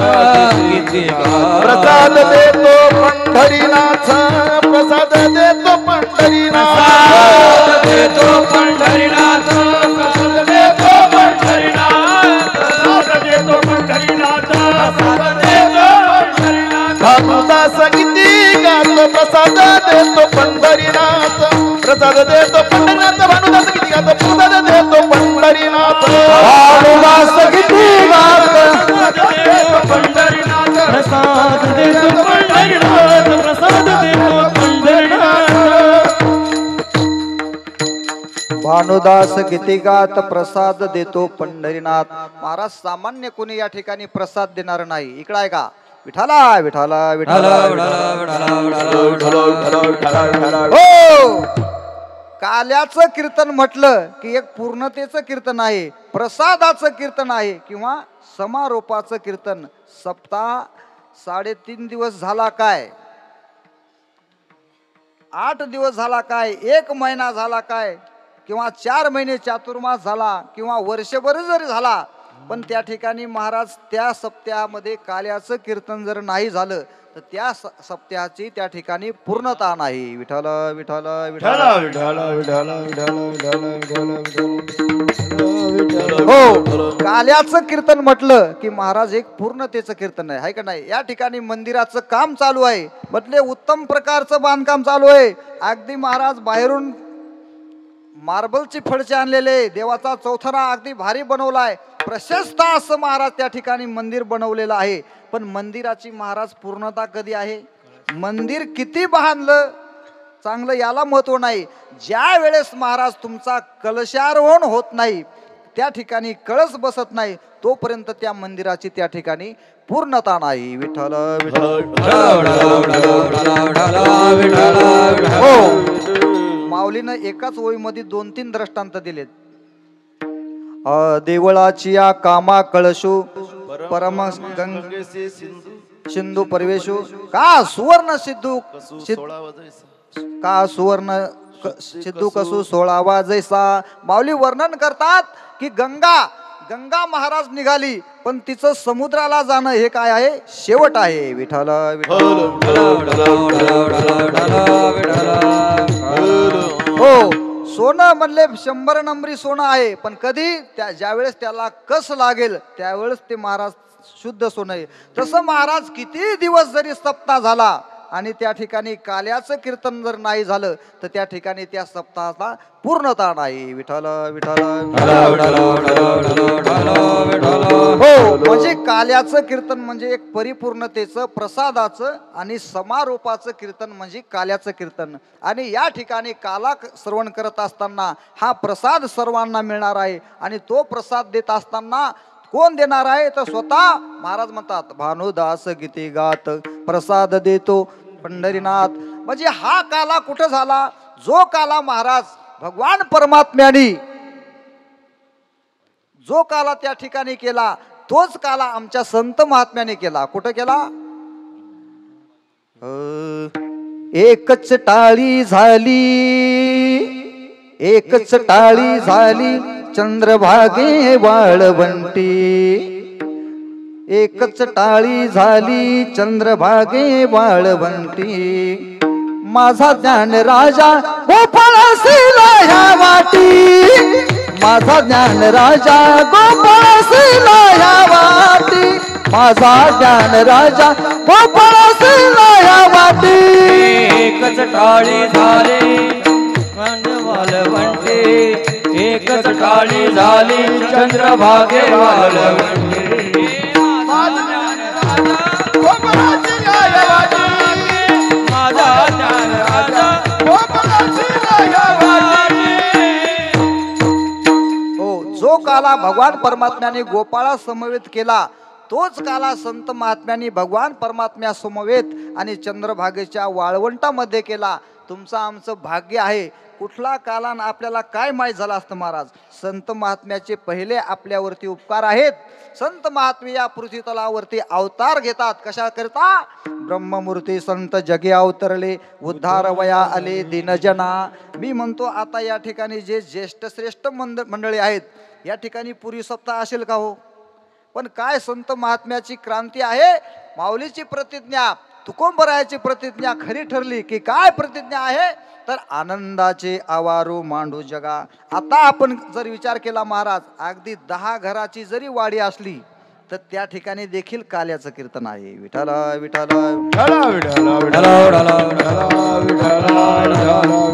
गीते गात प्रसाद देतो पंढरीनाथ प्रसाद देतो पंढरीनाथ देतो पंढरीनाथ प्रसाद देतो पंढरीनाथ प्रसाद देतो पंढरीनाथ प्रसाद देतो पंढरीनाथ भानुदास गीते गात प्रसाद देतो पंढरीनाथ प्रसाद देतो पंढरीनाथ भानुदास गीते गात प्रसाद देतो पंढरीनाथ भानुदास गीते गात पंढरीनाथ प्रसाद देतो पंढरीनाथ प्रसाद देतो पंढरीनाथ भानुदास गीते गात प्रसाद देतो पंढरीनाथ. महाराज सामान्य कोणी या ठिकाणी प्रसाद देणार नाही. इकडं आहे का विठाला विठाला विठाला हो. काल्याचं कीर्तन म्हटलं की एक पूर्णतेचं कीर्तन आहे, प्रसादाचं कीर्तन आहे किंवा समारोपाचं कीर्तन. सप्ताह 3.5 दिवस झाला काय, 8 दिवस झाला काय, 1 महिना झाला काय किंवा 4 महिने चातुर्मास झाला किंवा वर्षभर जरी झाला, पण त्या ठिकाणी महाराज त्या सप्त्यामध्ये काल्याचं कीर्तन जर नाही झालं तर त्या सप्त्याची त्या ठिकाणी पूर्णता नाही. विठ्ठल विठ्ठल विठ्ठल हो. काल्याचं कीर्तन म्हटलं की महाराज एक पूर्णतेचं कीर्तन आहे का नाही. या ठिकाणी मंदिराचं काम चालू आहे, म्हटले उत्तम प्रकारचं बांधकाम चालू आहे. अगदी महाराज बाहेरून मार्बलची फडचे आणलेले, देवाचा चौथरा अगदी भारी बनवलाय, प्रशस्त असं महाराज त्या ठिकाणी मंदिर बनवलेलं आहे. पण मंदिराची महाराज पूर्णता कधी आहे, मंदिर किती बांधलं चांगलं याला महत्व नाही. ज्या वेळेस महाराज तुमचा कलशारोहण होत नाही, त्या ठिकाणी कळस बसत नाही, तोपर्यंत त्या मंदिराची त्या ठिकाणी पूर्णता नाही. विठ्ठल हो. माऊलीनं एकाच ओळीमध्ये 2-3 दृष्टांत दिलेत. देवळाची या कामा कळशू परम गंगे सिंधू परवेशू का सुवर्ण सिद्धू का सुवर्ण सिद्धू कसू 16वा जैसा. माऊली वर्णन करतात की गंगा महाराज निघाली, पण तिचं समुद्राला जाणं हे काय आहे, शेवट आहे. विठ्ठल हो. सोनं म्हणले 100 नंबरी सोनं आहे, पण कधी ज्यावेळेस त्याला कस लागेल त्यावेळेस ते महाराज शुद्ध सोनं आहे. तसं महाराज किती दिवस जरी सप्ताह झाला आणि त्या ठिकाणी काल्याचं कीर्तन जर नाही झालं तर त्या ठिकाणी त्या सप्ताहाला पूर्णता नाही. विठ्ठल विठ्ठल हो. म्हणजे काल्याचं कीर्तन म्हणजे एक परिपूर्णतेचं, प्रसादाचं आणि समारोपाचं कीर्तन म्हणजे काल्याचं कीर्तन. आणि या ठिकाणी काला श्रवण करत असताना हा प्रसाद सर्वांना मिळणार आहे. आणि तो प्रसाद देत असताना कोण देणार आहे तर स्वतः महाराज म्हणतात भानुदास गीते गात प्रसाद देतो पंढरीनाथ. म्हणजे हा काला कुठं झाला, जो काला महाराज भगवान परमात्म्याने जो काला त्या ठिकाणी केला तोच काला आमच्या संत महात्म्याने केला. कुठं केला, एकच टाळी झाली, एकच टाळी झाली चंद्रभागे वाळवंटी, एकच टाळी झाली चंद्रभागे वाळवंटी. माझा ज्ञान राजा गोपाळासीला ह्या वाटी, माझा ज्ञान राजा गोपाळासीला ह्या वाटी, माझा ज्ञान राजा गोपाळासीला ह्या वाटी. एकच टाळी झाली आली चंद्रभागे वाळवंटी माझा ज्ञान राजा गोपाळाची गायवाची माझा ज्ञान राजा गोपाळाची गायवाची हो, जो काला भगवान परमात्म्याने गोपाळा समवेत केला तोच काला संत महात्म्यांनी भगवान परमात्म्या समवेत आणि चंद्रभागेच्या वाळवंटामध्ये केला. तुमचं आमचं भाग्य आहे. कुठला काला न आपल्याला काय माहीत झालं असतं महाराज. संत महात्म्याचे पहिले आपल्यावरती उपकार आहेत. संत महात्मे या पृथ्वी तलावरती अवतार घेतात. कशा करता? ब्रह्ममूर्ती संत जगे अवतरले, उद्धार वया आले दीनजना. मी म्हणतो आता या ठिकाणी जे ज्येष्ठ श्रेष्ठ मंडळी आहेत या ठिकाणी पुरी सप्ताह असेल का हो? पण काय संत महात्म्याची क्रांती आहे. माऊलीची प्रतिज्ञा, तुकोबरायाची प्रतिज्ञा खरी ठरली की काय प्रतिज्ञा आहे तर आनंदाचे आवारू मांडू जगा. आता आपण जर विचार केला महाराज, अगदी 10 घराची जरी वाडी असली तर त्या ठिकाणी देखील काल्याचं कीर्तन आहे. विठ्ठल विठ्ठल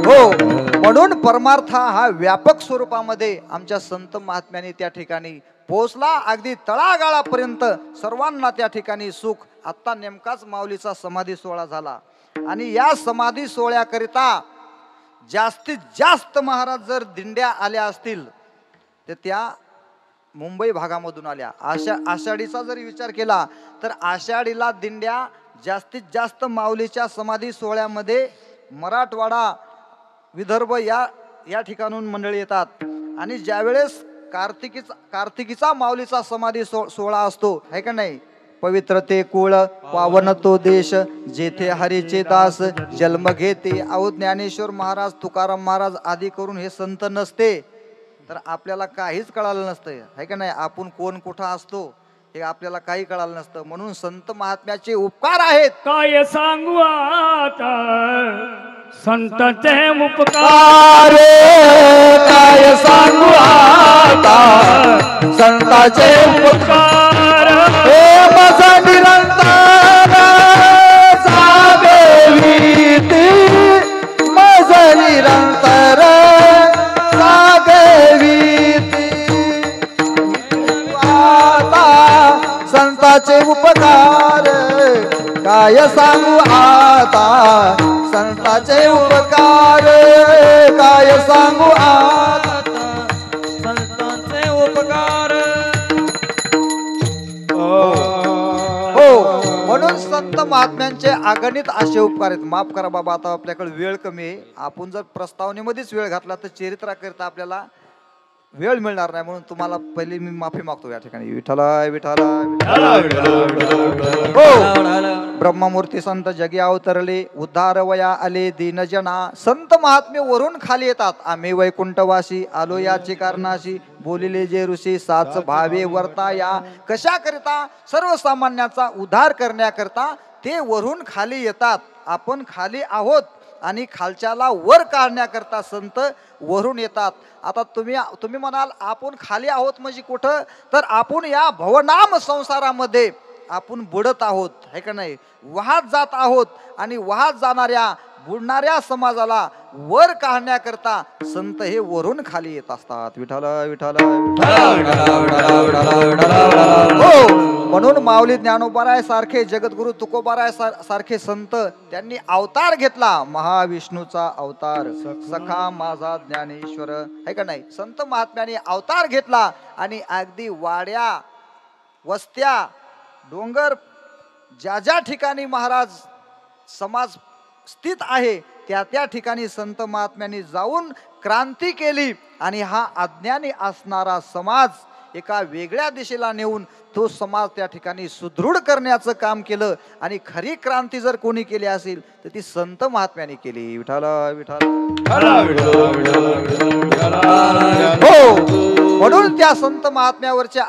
हो, म्हणून परमार्थ हा व्यापक स्वरूपामध्ये आमच्या संत महात्म्याने त्या ठिकाणी पोहोचला. अगदी तळागाळापर्यंत सर्वांना त्या ठिकाणी सुख. आत्ता नेमकाच माऊलीचा समाधी सोहळा झाला आणि या समाधी सोहळ्याकरिता जास्तीत जास्त महाराज जर दिंड्या आल्या असतील तर त्या मुंबई भागामधून आल्या. आषाढीचा जर विचार केला तर आषाढीला दिंड्या जास्तीत जास्त माऊलीच्या समाधी सोहळ्यामध्ये मराठवाडा, विदर्भ या ठिकाणून मंडळी येतात. आणि ज्यावेळेस कार्तिकीचा माऊलीचा समाधी सोहळा असतो है का नाही. पवित्र ते कुळ पावन तो देश जेथे हरीचे दास जन्म घेते. अहो ज्ञानेश्वर महाराज, तुकाराम महाराज आदी करून हे संत नसते तर आपल्याला काहीच कळालं नसतं है का नाही. आपण कोण कुठं असतो हे आपल्याला काही कळालं नसतं. म्हणून संत महात्म्याचे उपकार आहेत. काय सांगू आता संतांचे उपकार, काय सांगू आता संताचे उपकार हे माझा निरंतर जागविती, माझा निरंतर जागविती. आता संताचे उपकार काय सांगू आता संताचे उपकार काय सांगू आता संतांचे उपकार. हो, म्हणून संत महात्म्यांचे अगणित असे उपकार आहेत. माफ करा बाबा, आता आपल्याकडे वेळ कमी आहे. आपण जर प्रस्तावनेमध्येच वेळ घातला तर चरित्राकरिता आपल्याला वेळ मिळणार नाही. म्हणून तुम्हाला पहिली मी माफी मागतो या ठिकाणी. विठ्ठल विठ्ठल हो, ब्रह्ममूर्ती संत जगे अवतरले, उद्धार वया आले दीनजना. संत महात्मे वरून खाली येतात. आम्ही वैकुंठवासी आलो याचे कारणाशी, बोलिले जे ऋषी साच भावे वर्ता या. कशा करता? सर्वसामान्याचा उद्धार करण्याकरता ते वरून खाली येतात. आपण खाली आहोत आणि खालच्याला वर काढण्याकरता संत वरून येतात. आता तुम्ही म्हणाल आपण खाली आहोत म्हणजे कुठं, तर आपण या भवनाम संसारामध्ये आपण बुडत आहोत है का नाही. वाहत जात आहोत आणि वाहत जाणाऱ्या बुडणाऱ्या समाजाला वर काढण्याकरता संत हे वरून खाली येत असतात. विठ्ठल विठ्ठल हो, म्हणून माऊली ज्ञानोबाराय सारखे, जगद्गुरु तुकोबाराय सारखे संत त्यांनी अवतार घेतला. महाविष्णूचा अवतार सखा माझा ज्ञानेश्वर है का नाही. संत महात्म्याने अवतार घेतला आणि अगदी वाड्या, वस्त्या, डोंगर ज्या ठिकाणी महाराज समाज स्थित आहे त्या ठिकाणी संत महात्म्यांनी जाऊन क्रांती केली आणि हा अज्ञानी असणारा समाज एका वेगळ्या दिशेला नेऊन तो समाज त्या ठिकाणी सुदृढ करण्याचं काम केलं. आणि खरी क्रांती जर कोणी केली असेल तर ती संत महात्म्याने केली. विठ्ठल विठ्ठल हो, म्हणून त्या संत महात्म्यांच्या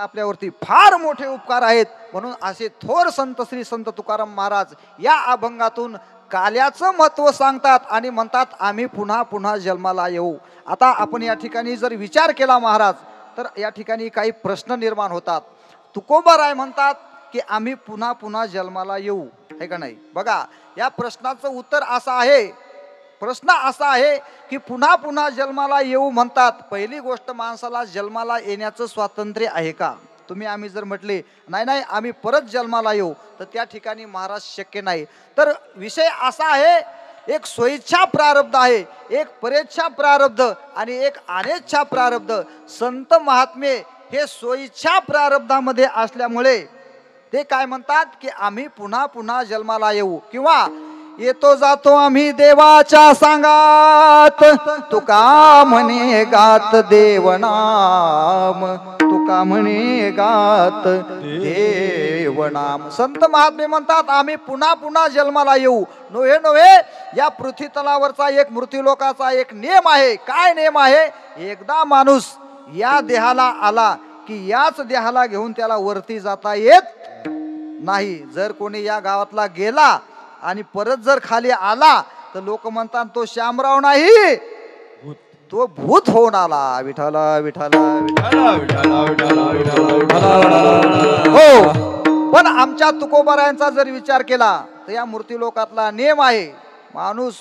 आपल्यावरती फार मोठे उपकार आहेत. म्हणून असे थोर संत श्री संत तुकाराम महाराज या अभंगातून काल्याचं महत्व सांगतात आणि म्हणतात आम्ही पुन्हा पुन्हा जन्माला येऊ. आता आपण या ठिकाणी जर विचार केला महाराज तर या ठिकाणी काही प्रश्न निर्माण होतात. तुकोबाराय म्हणतात की आम्ही पुन्हा पुन्हा जन्माला येऊ है का नाही. बघा, या प्रश्नाचं उत्तर असं आहे प्रश्न असा आहे की पुन्हा पुन्हा जन्माला येऊ म्हणतात. पहिली गोष्ट, माणसाला जन्माला येण्याचं स्वातंत्र्य आहे का? तुम्ही आम्ही जर म्हटले नाही नाही आम्ही परत जन्माला येऊ, तर त्या ठिकाणी महाराज शक्य नाही. तर विषय असा आहे, एक स्वेच्छा प्रारब्ध आहे, एक परेच्छा प्रारब्ध आणि एक अनेच्छा प्रारब्ध. संत महात्मे हे स्वेच्छा प्रारब्धामध्ये असल्यामुळे ते काय म्हणतात की आम्ही पुन्हा पुन्हा जन्माला येऊ, किंवा येतो जातो आम्ही देवाच्या सांगात, तुका म्हणे गात देवनाम, तुका म्हणे गात देवनाम. संत महात्मे म्हणतात आम्ही पुन्हा पुन्हा जन्माला येऊ. नव्हे नव्हे, या पृथ्वी तलावरचा एक मृत्यूलोकाचा एक नियम आहे. काय नियम आहे? एकदा माणूस या देहाला आला की याच देहाला घेऊन त्याला वरती जाता येत नाही. जर कोणी या गावातला गेला आणि परत जर खाली आला तर लोक म्हणतात तो श्यामराव नाही, तो भूत होऊन आला. विठाला विठाला हो. पण आमच्या तुकोबारायांचा जर विचार केला तर या मूर्तिलोकातला नियम आहे, माणूस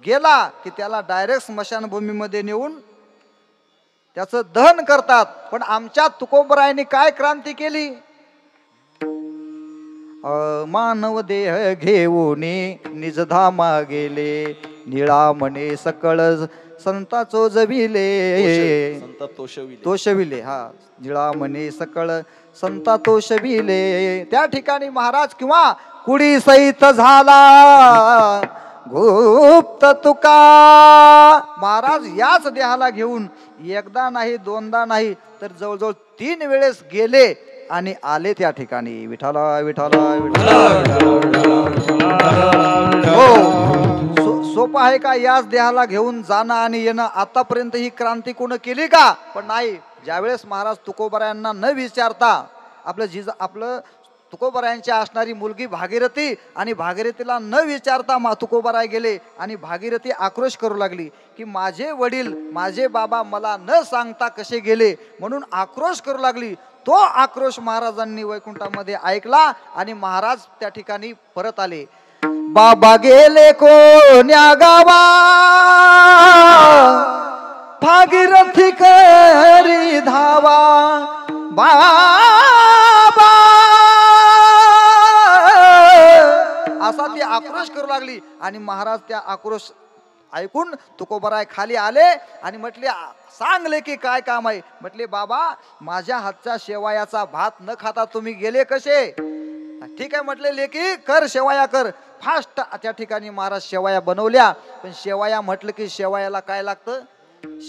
गेला की त्याला डायरेक्ट स्मशानभूमीमध्ये नेऊन त्याचं दहन करतात. पण आमच्या तुकोबारायांनी काय क्रांती केली? मानव देह घेऊन निजधामा गेले, निळा म्हणे सकळ संता चोजविले, तोषविले. हा, निळा म्हणे सकळ संता तोषविले. त्या ठिकाणी महाराज किंवा कुडी सहित झाला गुप्त तुका. महाराज याच देहाला घेऊन एकदा नाही दोनदा नाही तर जवळजवळ 3 वेळेस गेले आणि आले त्या ठिकाणी. विठाला विठाला हो. सोपं आहे का याच देहाला घेऊन जाणं आणि येणं? आतापर्यंत ही क्रांती कोण केली का? पण नाही. ज्यावेळेस महाराज तुकोबारायांना न विचारता आपलं तुकोबारायांची असणारी मुलगी भागीरथी आणि भागीरथीला न विचारता तुकोबाराय गेले आणि भागीरथी आक्रोश करू लागली की माझे वडील माझे बाबा मला न सांगता कसे गेले, म्हणून आक्रोश करू लागली. तो आक्रोश महाराजांनी वैकुंठामध्ये ऐकला आणि महाराज त्या ठिकाणी परत आले. बाबा गेले कोण्या गावा भागीरथी करी धावा, बाबा असा ती आक्रोश करू लागली. आणि महाराज त्या आक्रोश ऐकून तुकोबाराय खाली आले आणि म्हटले सांगले की काय काम आहे? म्हटले बाबा माझ्या हातच्या शेवायाचा भात न खाता तुम्ही गेले कसे? ठीक आहे म्हटले लेकी कर शेवाया कर. फास्ट त्या ठिकाणी महाराज शेवाया बनवल्या. पण शेवाया म्हटलं की शेवायाला काय लागतं?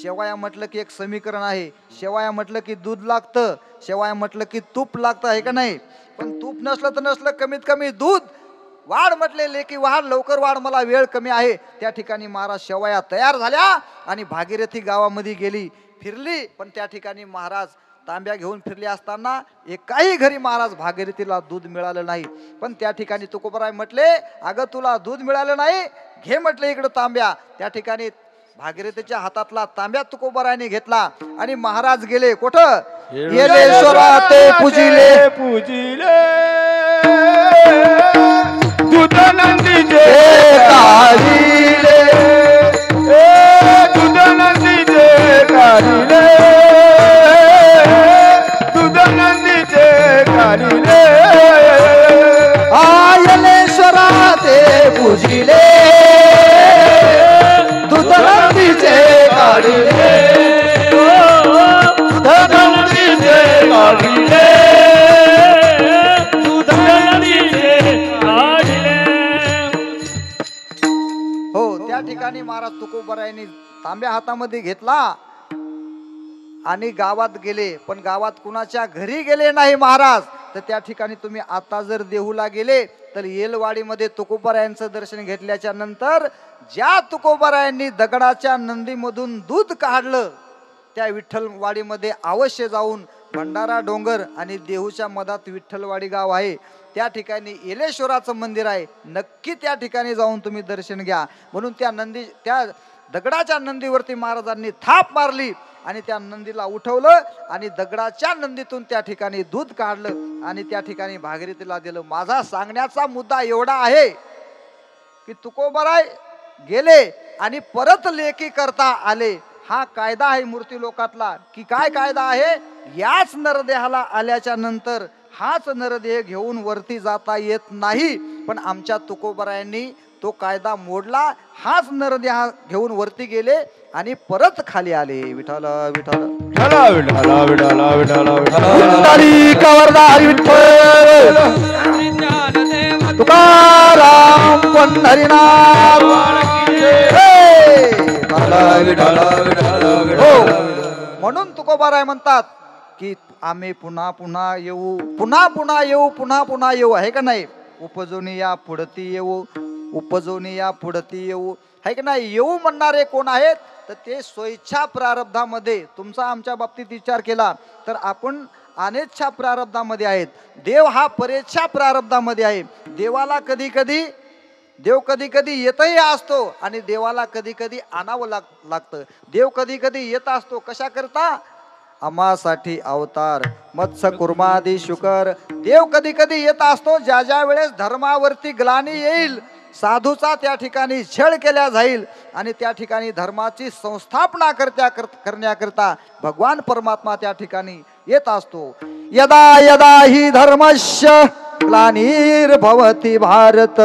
शेवाया म्हटलं की एक समीकरण आहे. शेवाया म्हटलं की दूध लागतं, शेवाया म्हटलं की तूप लागतं, आहे का नाही? पण तूप नसलं तर नसलं, कमीत कमी दूध वाढ. म्हटले लेकी वाढ, लवकर वाढ, मला वेळ कमी आहे. त्या ठिकाणी महाराज शेवया तयार झाल्या आणि भागीरथी गावामध्ये गेली, फिरली. पण त्या ठिकाणी महाराज तांब्या घेऊन फिरले असताना एकाही घरी महाराज भागीरथीला दूध मिळालं नाही. पण त्या ठिकाणी तुकोबाराय म्हटले अगं तुला दूध मिळालं नाही, घे म्हटले इकडं तांब्या. त्या ठिकाणी भागीरथीच्या हातातला तांब्या तुकोबारायने घेतला आणि महाराज गेले कुठं? येलेश्वरा ते पूजिले दूध नंदीचे काढिले, दूध नंदीचे काढिले, दूध नंदीचे काढिले. येलेश्वरा ते पूजिले, दूध नंदीचे काढिले, दूध नंदीचे काढिले, दूध नंदीचे काढिले. हो. त्या ठिकाणी महाराज तुकोबारायांनी तांब्या हातामध्ये घेतला आणि गावात गेले. पण गावात कुणाच्या घरी गेले नाही महाराज. तर त्या ठिकाणी तुम्ही आता जर देहूला गेले तर येलवाडीमध्ये तुकोबारायांचं दर्शन घेतल्याच्या नंतर ज्या तुकोबारायांनी दगडाच्या नंदीमधून दूध काढलं त्या विठ्ठलवाडीमध्ये अवश्य जाऊन, भंडारा डोंगर आणि देहूच्या मधात विठ्ठलवाडी गाव आहे, त्या ठिकाणी येलेश्वराचं मंदिर आहे. नक्की त्या ठिकाणी जाऊन तुम्ही दर्शन घ्या. म्हणून त्या दगडाच्या नंदीवरती महाराजांनी थाप मारली आणि त्या नंदीला उठवलं आणि दगडाच्या नंदीतून त्या ठिकाणी दूध काढलं आणि त्या ठिकाणी भागीरथीला दिलं. माझा सांगण्याचा मुद्दा एवढा आहे की तुकोबाराय गेले आणि परत लेकी करता आले. हा कायदा आहे मूर्ती लोकातला. की काय कायदा आहे? याच नरदेहाला आल्याच्या नंतर हाच नरदेह घेऊन वरती जाता येत नाही. पण आमच्या तुकोबरायांनी तो कायदा मोडला. हाच नरदेह घेऊन वरती गेले आणि परत खाली आले. विठ्ठल विठ्ठल विठ्ठली कवरदार विठ्ठल तुकाराम पंढरीनाथ हो. म्हणून तुकोबाराय म्हणतात की आम्ही पुन्हा पुन्हा येऊ, पुन्हा पुन्हा येऊ, पुन्हा पुन्हा येऊ. आहे का नाही? उपजोनी या पुढती येऊ, उपजोनी या पुढती येऊ. आहे का नाही? येऊ म्हणणारे कोण आहेत? तर ते स्वेच्छा प्रारब्धामध्ये. तुमचा आमच्या बाबतीत विचार केला तर आपण अनेच्छा प्रारब्धामध्ये आहेत. देव हा परेच्छा प्रारब्धामध्ये आहे. देवाला कधी कधी देव कधी कधी येतही असतो आणि देवाला कधी कधी आणावं लागतं. देव कधी कधी येत असतो कशा करता? आम्हासाठी अवतार मत्स्य कुर्मादी शुकर. देव कधी कधी येत असतो ज्या ज्या वेळेस धर्मावरती ग्लानी येईल, साधूचा त्या ठिकाणी छळ केला जाईल आणि त्या ठिकाणी धर्माची संस्थापना करण्याकरता भगवान परमात्मा त्या ठिकाणी येत असतो. यदा यदा ही धर्मस्य ग्लानिर्भवति भारत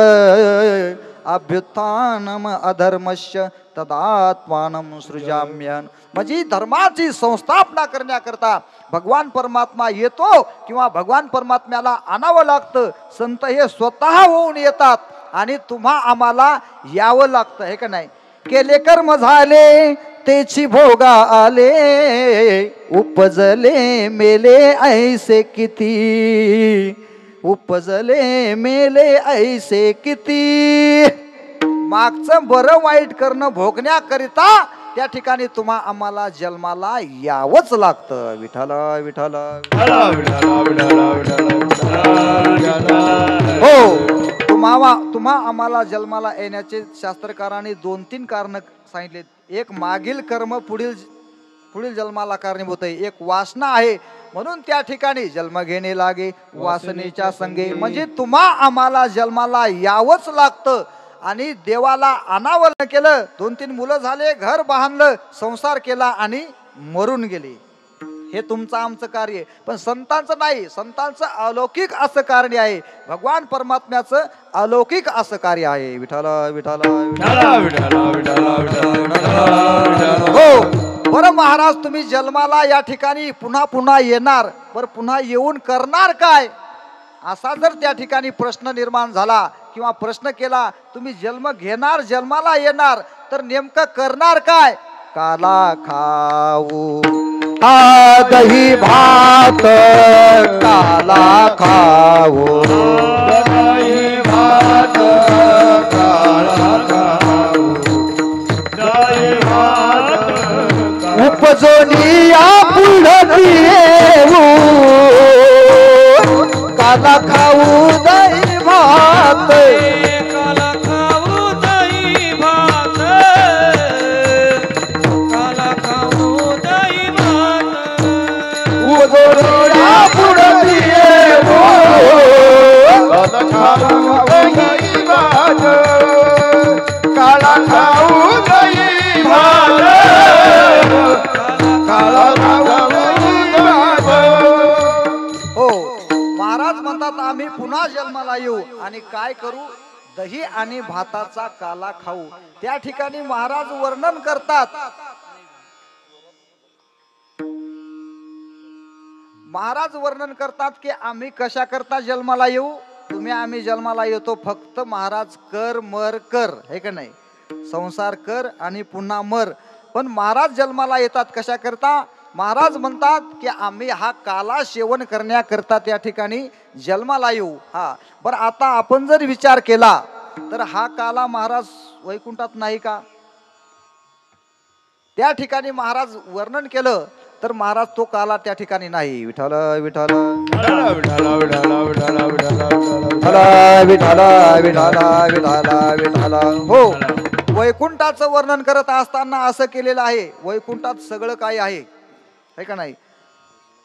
अभ्युत्थानम अधर्मस्य तदात्मानं सृजाम्यन. म्हणजे धर्माची संस्थापना करण्याकरता भगवान परमात्मा येतो किंवा भगवान परमात्म्याला आणावं लागतं. संत हे स्वतः होऊन येतात आणि तुम्हा आम्हाला यावं लागतं. हे का नाही? केले कर्म झाले तेची भोगा आले, उपजले मेले ऐसे किती, उपजले मेले ऐसे किती. मागचं बरं वाईट करणं भोगण्याकरिता त्या ठिकाणी तुम्हा आम्हाला जन्माला यावंच लागतं. विठ्ठल विठ्ठल हो. तुम्हा आम्हाला जन्माला येण्याचे शास्त्रकारांनी 2-3 कारण सांगितले. एक मागील कर्म पुढील जन्माला कारणीभूत आहे. एक वासना आहे म्हणून त्या ठिकाणी जन्म घेणे लागे वासनेच्या संगे. म्हणजे तुम्हा आम्हाला जन्माला यावंच लागतं आणि देवाला अनावरण केलं. 2-3 मुलं झाले, घर बांधलं, संसार केला आणि मरून गेले. हे तुमचं आमचं कार्य. पण संतांचं नाही. संतांचं अलौकिक असं कार्य आहे. भगवान परमात्म्याचं अलौकिक असं कार्य आहे. विठ्ठल विठ्ठल हो. बरं महाराज, तुम्ही जन्माला या ठिकाणी पुन्हा पुन्हा येणार, बरं पुन्हा येऊन करणार काय? असा जर त्या ठिकाणी प्रश्न निर्माण झाला किंवा प्रश्न केला, तुम्ही जन्म घेणार, जन्माला येणार, तर नेमकं करणार काय? काला खाऊ हा दही भात काला खाऊ, दही भात काला खाऊ, दही भात उपजोनी पुढती येऊ, काला खाऊ दही भात, काला खाऊ दही भात, काला खाऊ दही भात, उपजोनी पुढती येऊ, काला खाऊ दही भात, काला खाऊ दही भात, काला खाऊ दही भात. हो. महाराज म्हणतात आम्ही पुन्हा जन्माला येऊ आणि काय करू? दही आणि भाताचा काला खाऊ. त्या ठिकाणी महाराज वर्णन करतात. महाराज वर्णन करतात की आम्ही कशा करता जन्माला येऊ? तुम्ही आम्ही जन्माला येतो फक्त महाराज कर मर कर. हे का नाही? संसार कर आणि पुन्हा मर. पण महाराज जन्माला येतात कशा करता? महाराज म्हणतात की आम्ही हा काला सेवन करण्याकरता त्या ठिकाणी जन्माला येऊ. हा बरं, आता आपण जर विचार केला तर हा काला महाराज वैकुंठात नाही का? त्या ठिकाणी महाराज वर्णन केलं तर महाराज तो काला त्या ठिकाणी नाही. विठ्ठल विठ्ठल विठ्ठल विठ्ठल विठ्ठल विठ्ठल हो. वैकुंठाचं वर्णन करत असताना असं केलेलं आहे, वैकुंठात सगळं काही आहे. है का नाही?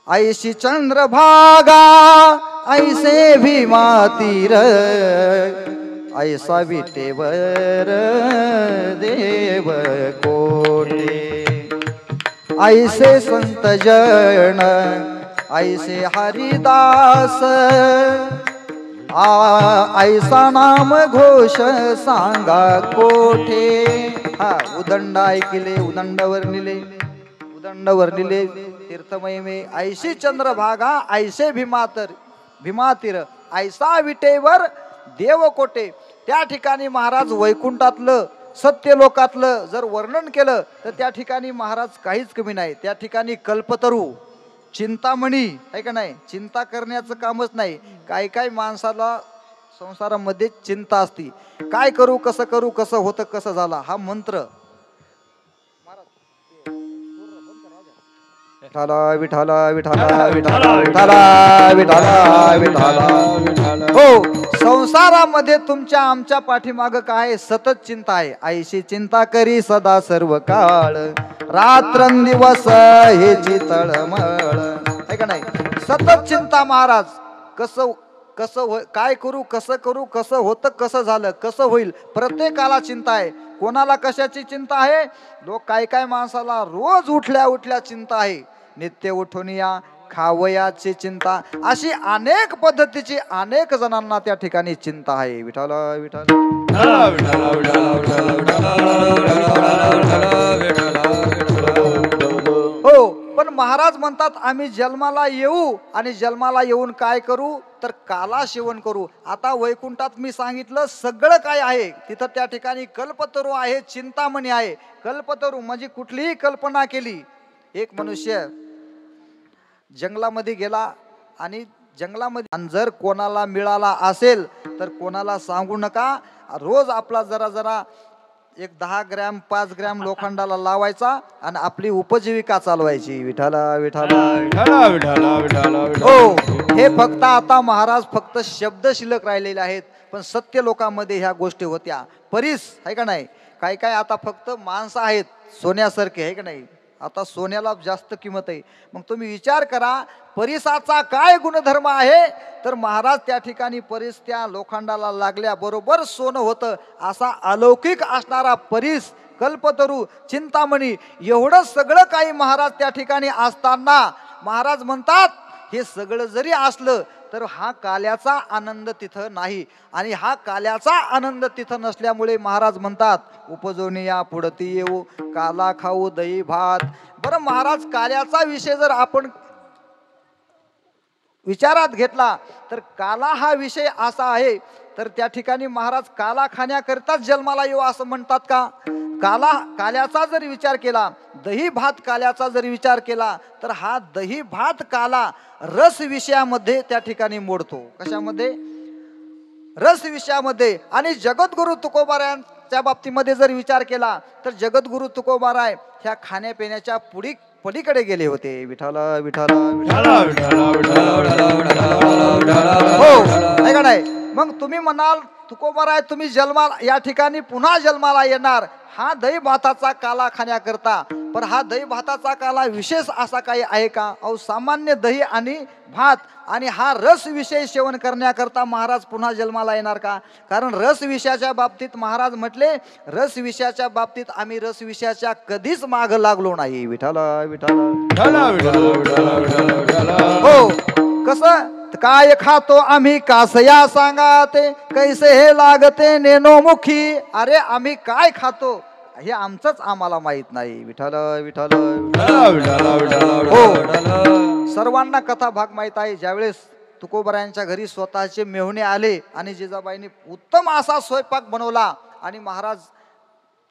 ऐशी चंद्रभागा ऐसे भीमा तीर, ऐसा विटेवर देव कोटे ऐसे संत जन ऐसे हरिदास ऐसा नाम घोष सांगा कोठे. हा उदंड ऐकिले उदंडवर निले उदंडवर निले तीर्थमहिमे ऐशी चंद्रभागा ऐसे भीमातीर ऐसा विटेवर देवकोटे. त्या ठिकाणी महाराज वैकुंठातलं सत्यलोकातलं जर वर्णन केलं तर त्या ठिकाणी महाराज काहीच कमी नाही. त्या ठिकाणी कल्पतरू चिंतामणी आहे का नाही, चिंता करण्याचं कामच नाही. काय काय माणसाला संसारामध्ये चिंता असती, काय करू कसं होतं कसं झालं. हा मंत्र विठाला विठाला विठाला विठाला विठाला विठाला विठाला. हो, संसारामध्ये तुमच्या आमच्या पाठीमाग काय सतत चिंता आहे. ऐशी चिंता करी सदा सर्व काळ रात्रंदिवस हे तळमळ आहे का नाही. सतत चिंता महाराज कसं काय करू कसं होतं कसं झालं कसं होईल. प्रत्येकाला चिंता आहे. कोणाला कशाची चिंता आहे. लोक काय माणसाला रोज उठल्या चिंता आहे. नित्य उठून या खावयाची चिंता. अशी अनेक पद्धतीची अनेक जणांना त्या ठिकाणी चिंता आहे. विठाला विठाला हो. पण महाराज म्हणतात आम्ही जन्माला येऊ आणि जन्माला येऊन काय करू तर काला सेवन करू. आता वैकुंठात मी सांगितलं सगळं काय आहे तिथं. त्या ठिकाणी कल्पतरू आहे, चिंतामणी आहे. कल्पतरू म्हणजे कुठलीही कल्पना केली. एक मनुष्य जंगलामध्ये गेला आणि जंगलामध्ये जर कोणाला मिळाला असेल तर कोणाला सांगू नका. रोज आपला जरा एक 10 ग्रॅम 5 ग्रॅम लोखंडाला लावायचा आणि आपली उपजीविका चालवायची. विठाला विठाला हो. हे फक्त आता महाराज फक्त शब्द शिल्लक राहिलेले आहेत, पण सत्य लोकांमध्ये ह्या गोष्टी होत्या. परीस आहे का नाही. काय आता फक्त माणसं आहेत सोन्यासारखे आहे का नाही. आता सोन्याला जास्त किंमत आहे. मग तुम्ही विचार करा परीसाचा काय गुणधर्म आहे. तर महाराज त्या ठिकाणी परीस त्या लोखंडाला लागल्याबरोबर सोनं होतं. असा अलौकिक असणारा परीस कल्पतरू चिंतामणी एवढं सगळं काही महाराज त्या ठिकाणी असताना महाराज म्हणतात हे सगळं जरी असलं तर हा काल्याचा आनंद तिथं नाही. आणि हा काल्याचा आनंद तिथं नसल्यामुळे महाराज म्हणतात उपजोनी या पुढती येऊ काला खाऊ दही भात. बरं महाराज काल्याचा विषय जर आपण विचारात घेतला तर काला हा विषय असा आहे तर त्या ठिकाणी महाराज काला खाण्याकरिताच जन्माला येऊ असं म्हणतात का. काल्याचा जर विचार केला दही भात काल्याचा जर विचार केला तर हा दही भात काला रस विषयामध्ये त्या ठिकाणी मोडतो. कशामध्ये रस विषयामध्ये. आणि जगद्गुरु तुकोबारायांच्या बाबतीमध्ये जर विचार केला तर जगद्गुरु तुकोबाराय ह्या खाण्यापिण्याच्या पलीकडे गेले होते. विठाला विठाला हो आहे का नाही. मग तुम्ही म्हणाल तुकोबाराय तुम्ही जन्माला या ठिकाणी पुन्हा जन्माला येणार हा दही भाताचा काला खाण्याकरता. पण हा दही भाताचा काला विशेष असा काही आहे का. अहो सामान्य दही आणि भात आणि हा रस विषय सेवन करण्याकरता महाराज पुन्हा जन्माला येणार का. कारण रस विषयाच्या बाबतीत महाराज म्हटले रस विषयाच्या बाबतीत आम्ही रस विषयाच्या कधीच माग लागलो नाही. विठाला विठाला हो. कसं काय खातो आम्ही कासया सांगा ते कैसे हे लागते नेनोमुखी. अरे आम्ही काय खातो हे आमचंच आम्हाला माहित नाही. विठाला विठाला हो. सर्वांना कथा भाग माहित आहे. ज्यावेळेस तुकोबारायांच्या घरी स्वतःचे मेहुणे आले आणि जिजाबाईंनी उत्तम असा स्वयंपाक बनवला आणि महाराज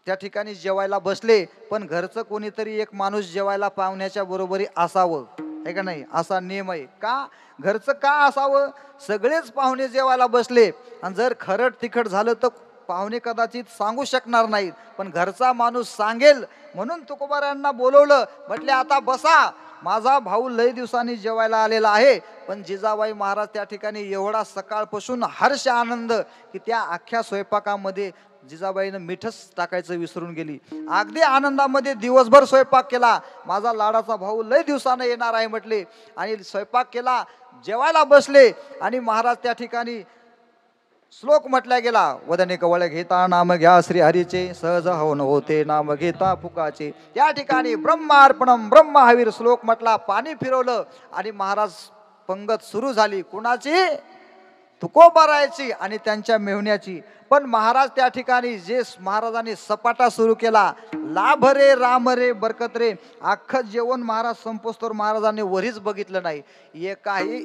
त्या ठिकाणी जेवायला बसले. पण घरचं कोणीतरी एक माणूस जेवायला पाहुण्याच्या बरोबरी असावं आहे का नाही. असा नियम आहे. का घरचं का असावं. सगळेच पाहुणे जेवायला बसले आणि जर खरट तिखट झालं तर पाहुणे कदाचित सांगू शकणार नाहीत. पण घरचा माणूस सांगेल म्हणून तुकोबारायांना बोलवलं. म्हटले आता बसा माझा भाऊ लय दिवसांनी जेवायला आलेला आहे. पण जिजाबाई महाराज त्या ठिकाणी एवढा सकाळपासून हर्ष आनंद की त्या अख्ख्या स्वयंपाकामध्ये जिजाबाईनं मीठच टाकायचं विसरून गेली. अगदी आनंदामध्ये दिवसभर स्वयंपाक केला. माझा लाडाचा भाऊ लय दिवसानं येणार आहे म्हटले आणि स्वयंपाक केला. जेवायला बसले आणि महाराज त्या ठिकाणी श्लोक म्हटला गेला, वदने कवळ घेता नाम घ्या श्री हरीचे, सहज होऊन होते नाम घेता फुकाचे. या ठिकाणी ब्रह्मार्पणम ब्रह्महवीर श्लोक म्हटला, पाणी फिरवलं आणि महाराज पंगत सुरू झाली. कुणाची? तुकोबारायची आणि त्यांच्या मेहुण्याची. पण महाराज त्या ठिकाणी जे महाराजांनी सपाटा सुरू केला, लाभ रे राम रे बरकत रे, अख्खं जेवण महाराज संपोस्तोर महाराजांनी वरीच बघितलं नाही. एकाही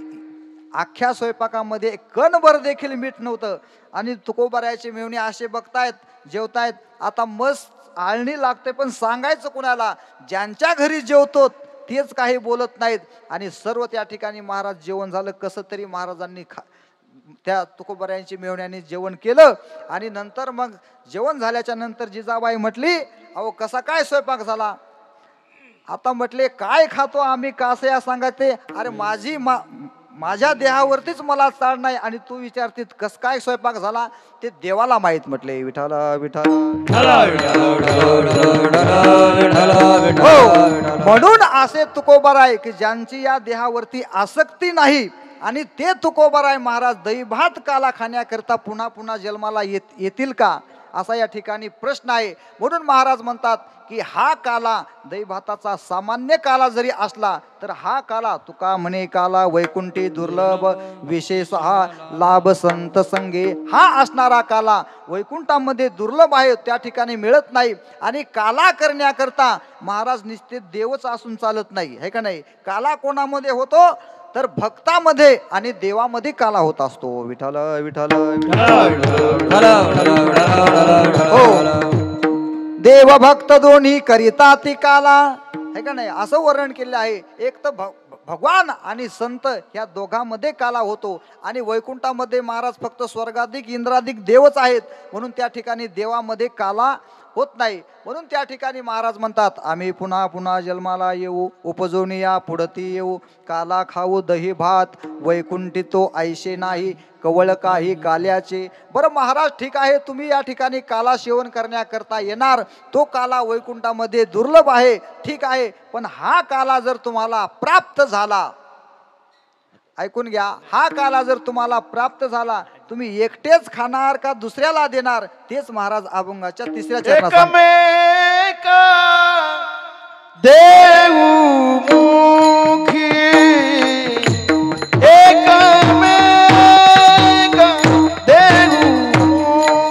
अख्ख्या स्वयंपाकामध्ये कणभर देखील मीठ नव्हतं. आणि तुकोबारायचे मेहुणे असे बघतायत, जेवतायत. आता मस्त आळणी लागते, पण सांगायचं कुणाला? ज्यांच्या घरी जेवतो तेच काही बोलत नाहीत. आणि सर्व त्या ठिकाणी महाराज जेवण झालं. कसं तरी महाराजांनी त्या तुकोबारायांची मेहुण्याने जेवण केलं. आणि नंतर मग जेवण झाल्याच्या नंतर जिजाबाई म्हटली, अहो कसा काय स्वयंपाक झाला? आता म्हटले, काय खातो आम्ही कसं या सांगायचे? अरे माझ्या देहावरतीच मला चाल नाही आणि तू विचारते कस काय स्वयंपाक झाला? ते देवाला माहित. म्हटले विठ्ठल विठ्ठल. म्हणून असे तुकोबाराय की ज्यांची या देहावरती आसक्ती नाही, आणि ते तुकोबाराय महाराज दही भात काला खाण्याकरता पुन्हा पुन्हा जन्माला येतील का, असा या ठिकाणी प्रश्न आहे. म्हणून महाराज म्हणतात की हा काला दही भाताचा सामान्य काला जरी असला तर हा काला तुका म्हणे काला वैकुंठी दुर्लभ विशेष हा लाभ संत संगे. हा असणारा काला वैकुंठामध्ये दुर्लभ आहे, त्या ठिकाणी मिळत नाही. आणि काला करण्याकरता महाराज निश्चित देवच असून चालत नाही, है का नाही? काला कोणामध्ये होतो तर भक्तामध्ये आणि देवामध्ये काला होत असतो. विठ्ठल विठ्ठल. हो, देव भक्त दोन्ही करिता ती काला, है का नाही? असं वर्णन केलं आहे. एक तर भगवान आणि संत ह्या दोघांमध्ये काला होतो. आणि वैकुंठामध्ये महाराज फक्त स्वर्गाधिक इंद्राधिक देवच आहेत, म्हणून त्या ठिकाणी देवामध्ये काला होत नाही. म्हणून त्या ठिकाणी महाराज म्हणतात, आम्ही पुन्हा पुन्हा जन्माला येऊ, उपजून या पुढती येऊ, काला खाऊ दही भात वैकुंठी तो ऐशे नाही, कवळ काही काल्याचे. बरं महाराज, ठीक आहे, तुम्ही या ठिकाणी काला सेवन करण्याकरता येणार, तो काला वैकुंठामध्ये दुर्लभ आहे, ठीक आहे. पण हा काला जर तुम्हाला प्राप्त झाला, ऐकून घ्या, हा काला जर तुम्हाला प्राप्त झाला, तुम्ही एकटेच खाणार का दुसऱ्याला देणार? तेच महाराज अभंगाच्या तिसऱ्या चरणात देऊ मुखी एकमेक देऊ मुखी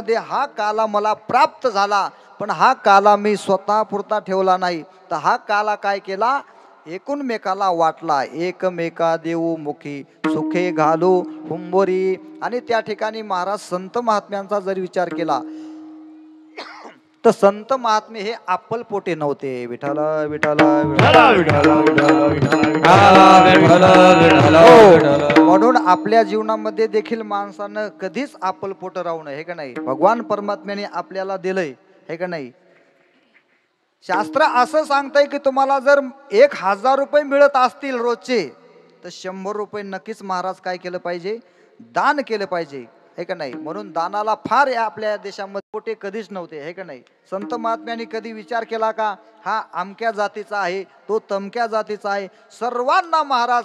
जीवनामध्ये हा काला मला प्राप्त झाला, पण हा काला मी स्वतः पुरता ठेवला नाही, तर हा काला काय केला, एकूणमेकाला वाटला. एकमेका देऊ मुखी सुखे घालू हुंबोरी. आणि त्या ठिकाणी महाराज संत महात्म्यांचा जर विचार केला तर संत महात्मे हे अप्पलपोटे नव्हते. विठ्ठल विठ्ठल म्हणून आपल्या जीवनामध्ये देखील माणसानं कधीच अप्पलपोट राहू नये, हे का नाही. भगवान परमात्म्याने आपल्याला दिलंय, हे का नाही. शास्त्र असं सांगतंय की तुम्हाला जर 1000 रुपये मिळत असतील रोजचे, तर 100 रुपये नक्कीच महाराज काय केलं पाहिजे, दान केलं पाहिजे, हे का नाही. म्हणून दानाला फार आपल्या देशामध्ये पोटे कधीच नव्हते, हे का नाही. संत महात्म्यांनी कधी विचार केला का, हा अमक्या जातीचा आहे, तो तमक्या जातीचा आहे. सर्वांना महाराज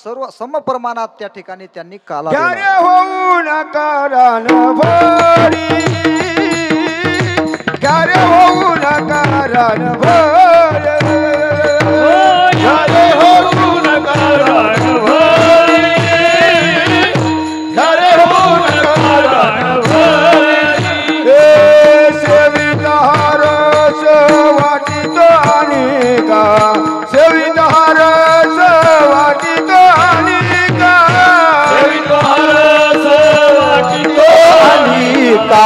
सर्व समप्रमाणात त्या ठिकाणी त्यांनी काला दिला. होऊ नका रणभरी, कार्य होऊ नका रणभरी, कार्य होऊ नका रणभरी, कार्य होऊ नका रणभरी. सेवितहार वाटित अनेका, सेवितहार वाटित अनेका, सेवितहार वाटित अनेका,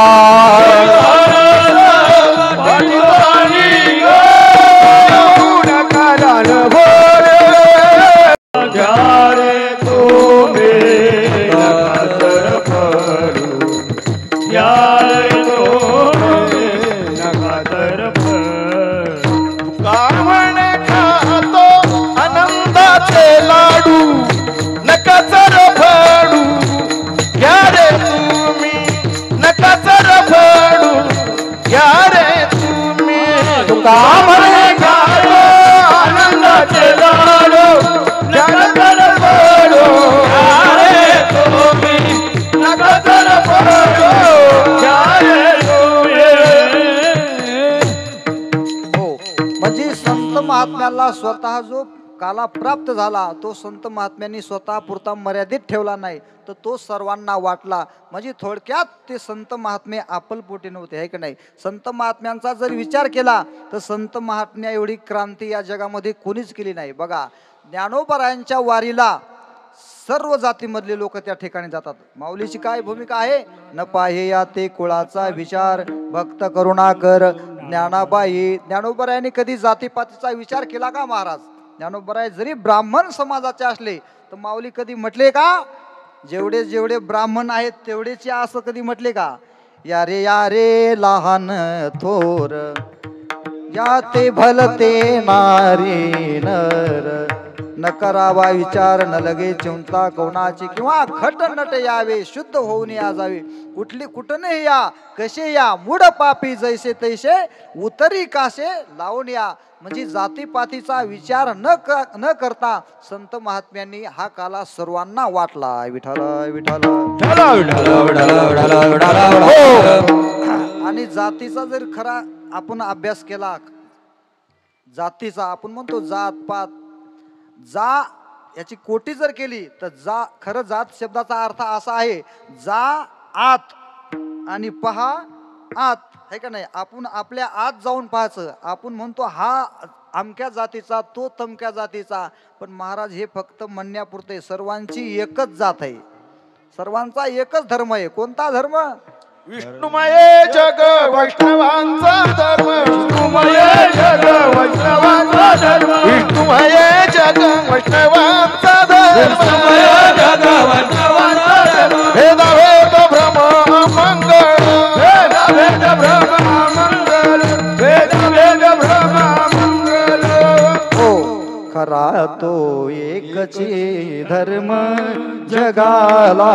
महात्म्याला स्वतः जो काला प्राप्त झाला तो संत महात्म्यांनी स्वतः पुरता मर्यादित ठेवला नाही, तर तो सर्वांना वाटला. म्हणजे थोडक्यात ते संत महात्मे अप्पलपोटी नव्हते, आहे की नाही. संत महात्म्यांचा जर विचार केला तर संत महात्म्या एवढी क्रांती या जगामध्ये कोणीच केली नाही. बघा, ज्ञानोबरायांच्या वारीला सर्व जातीमधले लोक त्या ठिकाणी जातात. माऊलीची काय भूमिका आहे, न पाहे या ते कुळाचा विचार, भक्त करुणाकर ज्ञानाबाई. ज्ञानोबरायांनी कधी जातीपातीचा विचार केला का महाराज. ज्ञानोबराय जरी ब्राह्मण समाजाचे असले तर माऊली कधी म्हटले का, जेवढे जेवढे ब्राह्मण आहेत तेवढेच या असं कधी म्हटले का. या रे लहान थोर, या ते भलते नारी नर, न करावा विचार न लगे चिंता कोणाची, किंवा खट नट यावे शुद्ध होऊन या जावे. कुठं नाही या कसे या, मूढ पापी जैसे तैसे उतरी कासे लावून या. म्हणजे जातीपातीचा विचार न करता संत महात्म्यांनी हा काला सर्वांना वाटला. विठ्ठल विठ्ठल. आणि जातीचा जर खरा आपण अभ्यास केला, जातीचा आपण म्हणतो जात पात, जा याची कोटी जर केली तर जा, खरं जात शब्दाचा अर्थ असा आहे, जा आत आणि पहा आत, है का नाही. आपण आपल्या आत जाऊन पाहायचं. आपण म्हणतो हा अमक्या जातीचा, तो तमक्या जातीचा, पण महाराज हे फक्त म्हणण्यापुरते. सर्वांची एकच जात आहे, सर्वांचा एकच धर्म आहे. कोणता धर्म, विष्णुमय जग वैष्णवांचा धर्म, विष्णुमय जग वैष्णवांचा धर्म, विष्णुमय जग वैष्णवांचा धर्म, विष्णुमय जग वैष्णवांचा धर्म. भेद भेद भ्रम मंगळ, भेद भेद भ्रम मंगळ, भेद भेद भ्रम मंगळ. हो खरा तो एकची धर्म, जगाला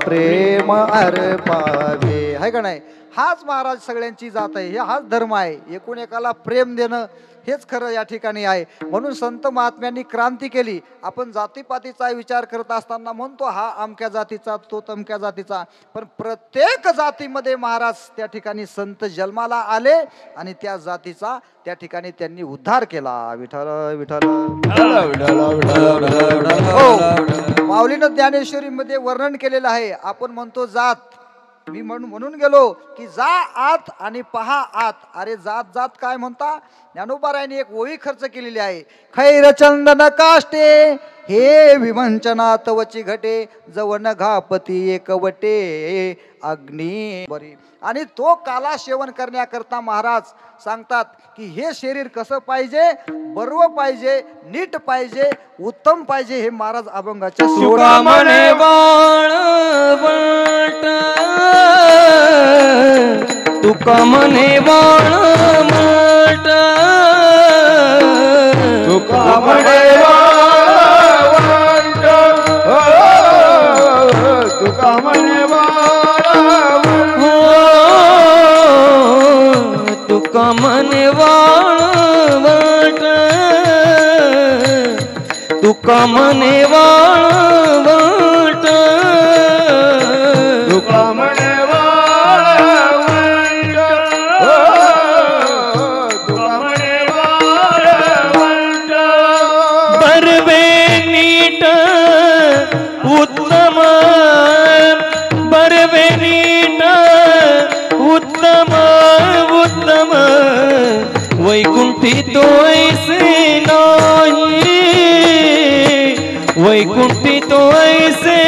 प्रेम अर्पावे, है का नाही. हाच महाराज सगळ्यांची जात आहे, हाच धर्म आहे. एकूण एकाला प्रेम देणं हेच खरं या ठिकाणी आहे. म्हणून संत महात्म्यांनी क्रांती केली. आपण जातीपातीचा विचार करत असताना म्हणतो हा अमक्या जातीचा, तो तमक्या जातीचा, पण प्रत्येक जातीमध्ये महाराज त्या ठिकाणी संत जन्माला आले आणि त्या जातीचा त्या ठिकाणी त्यांनी उद्धार केला. विठ्ठल विठ्ठल. हो, माऊलीनं ज्ञानेश्वरी मध्ये वर्णन केलेलं आहे. आपण म्हणतो जात, मी म्हणून गेलो की जा आत आणि पहा आत. अरे जात जात काय म्हणता? ज्ञानोबारायांनी एक ओळी खर्च केलेली आहे. खैर चंदन काष्टे हे विवंचना तवची घटे जवन घापती एकवटे अग्नी बरी. आणि तो काला सेवन करण्याकरता महाराज सांगतात की हे शरीर कसं पाहिजे? बर्व पाहिजे, नीट पाहिजे, उत्तम पाहिजे. हे महाराज अभंगाच्या तुका म्हणे वाळवंट, तुका म्हणे वाळवंट, तुका म्हणे वाळवंट, तुका म्हणे वाळवंट, तुका म्हणे वाळवंट, तुका म्हणे वाळवंट, तुका म्हणे वाळवंट, तुका म्हणे वाळवंट. बर्वे नीट उत्तम, बर्वे नीट उत्तम उत्तम, वैकुंठी तो ऐसे नाही, वैकुंठी तो ऐसे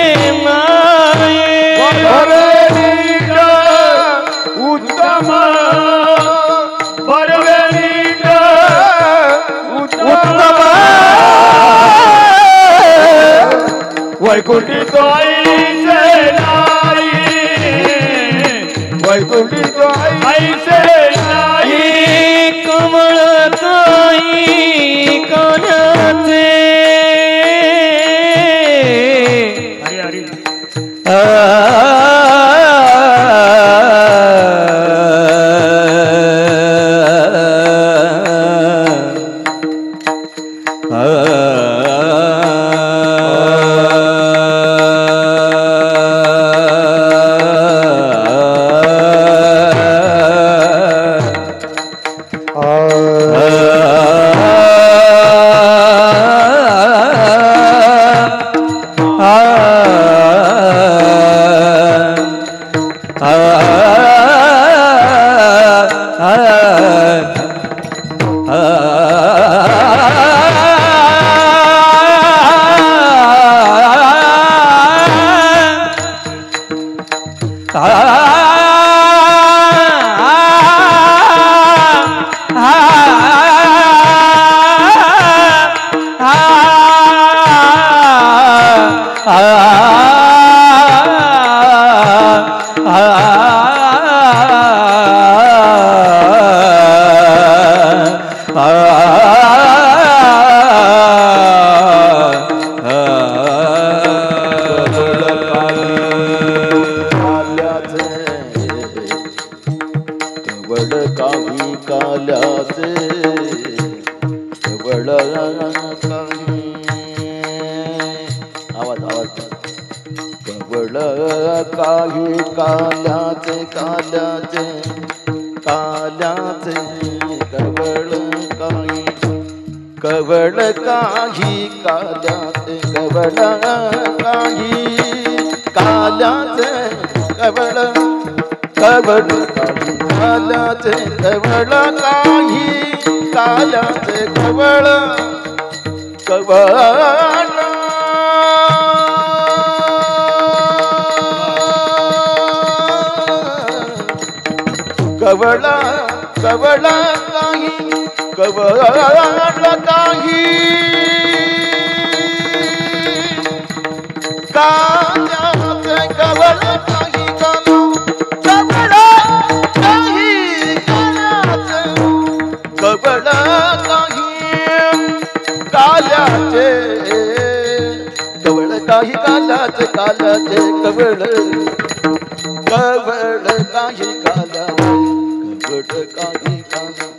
नाही. बर्वे नीट उत्तम, बर्वे नीट उत्तम, वैकुंठी तो ऐसे नाही, वैकुंठी तो ऐसे नाही. कमळ काही कानाचे, कवळ काही काल्याचे, कवळ काही काल्याचे, कवळ कवळ काही काल्याचे, कवळ काही काल्याचे, कवळ कवळ कवळ कवळ काही कवळ काही काल्याचे, कवळ काही कवळ काही काल्याचे, कवळ काही काल्याचे, कवळ काही काल्याचे, काल्याचे कवळ कवळ काही काल्याचे, कवळ काही काल्याचे.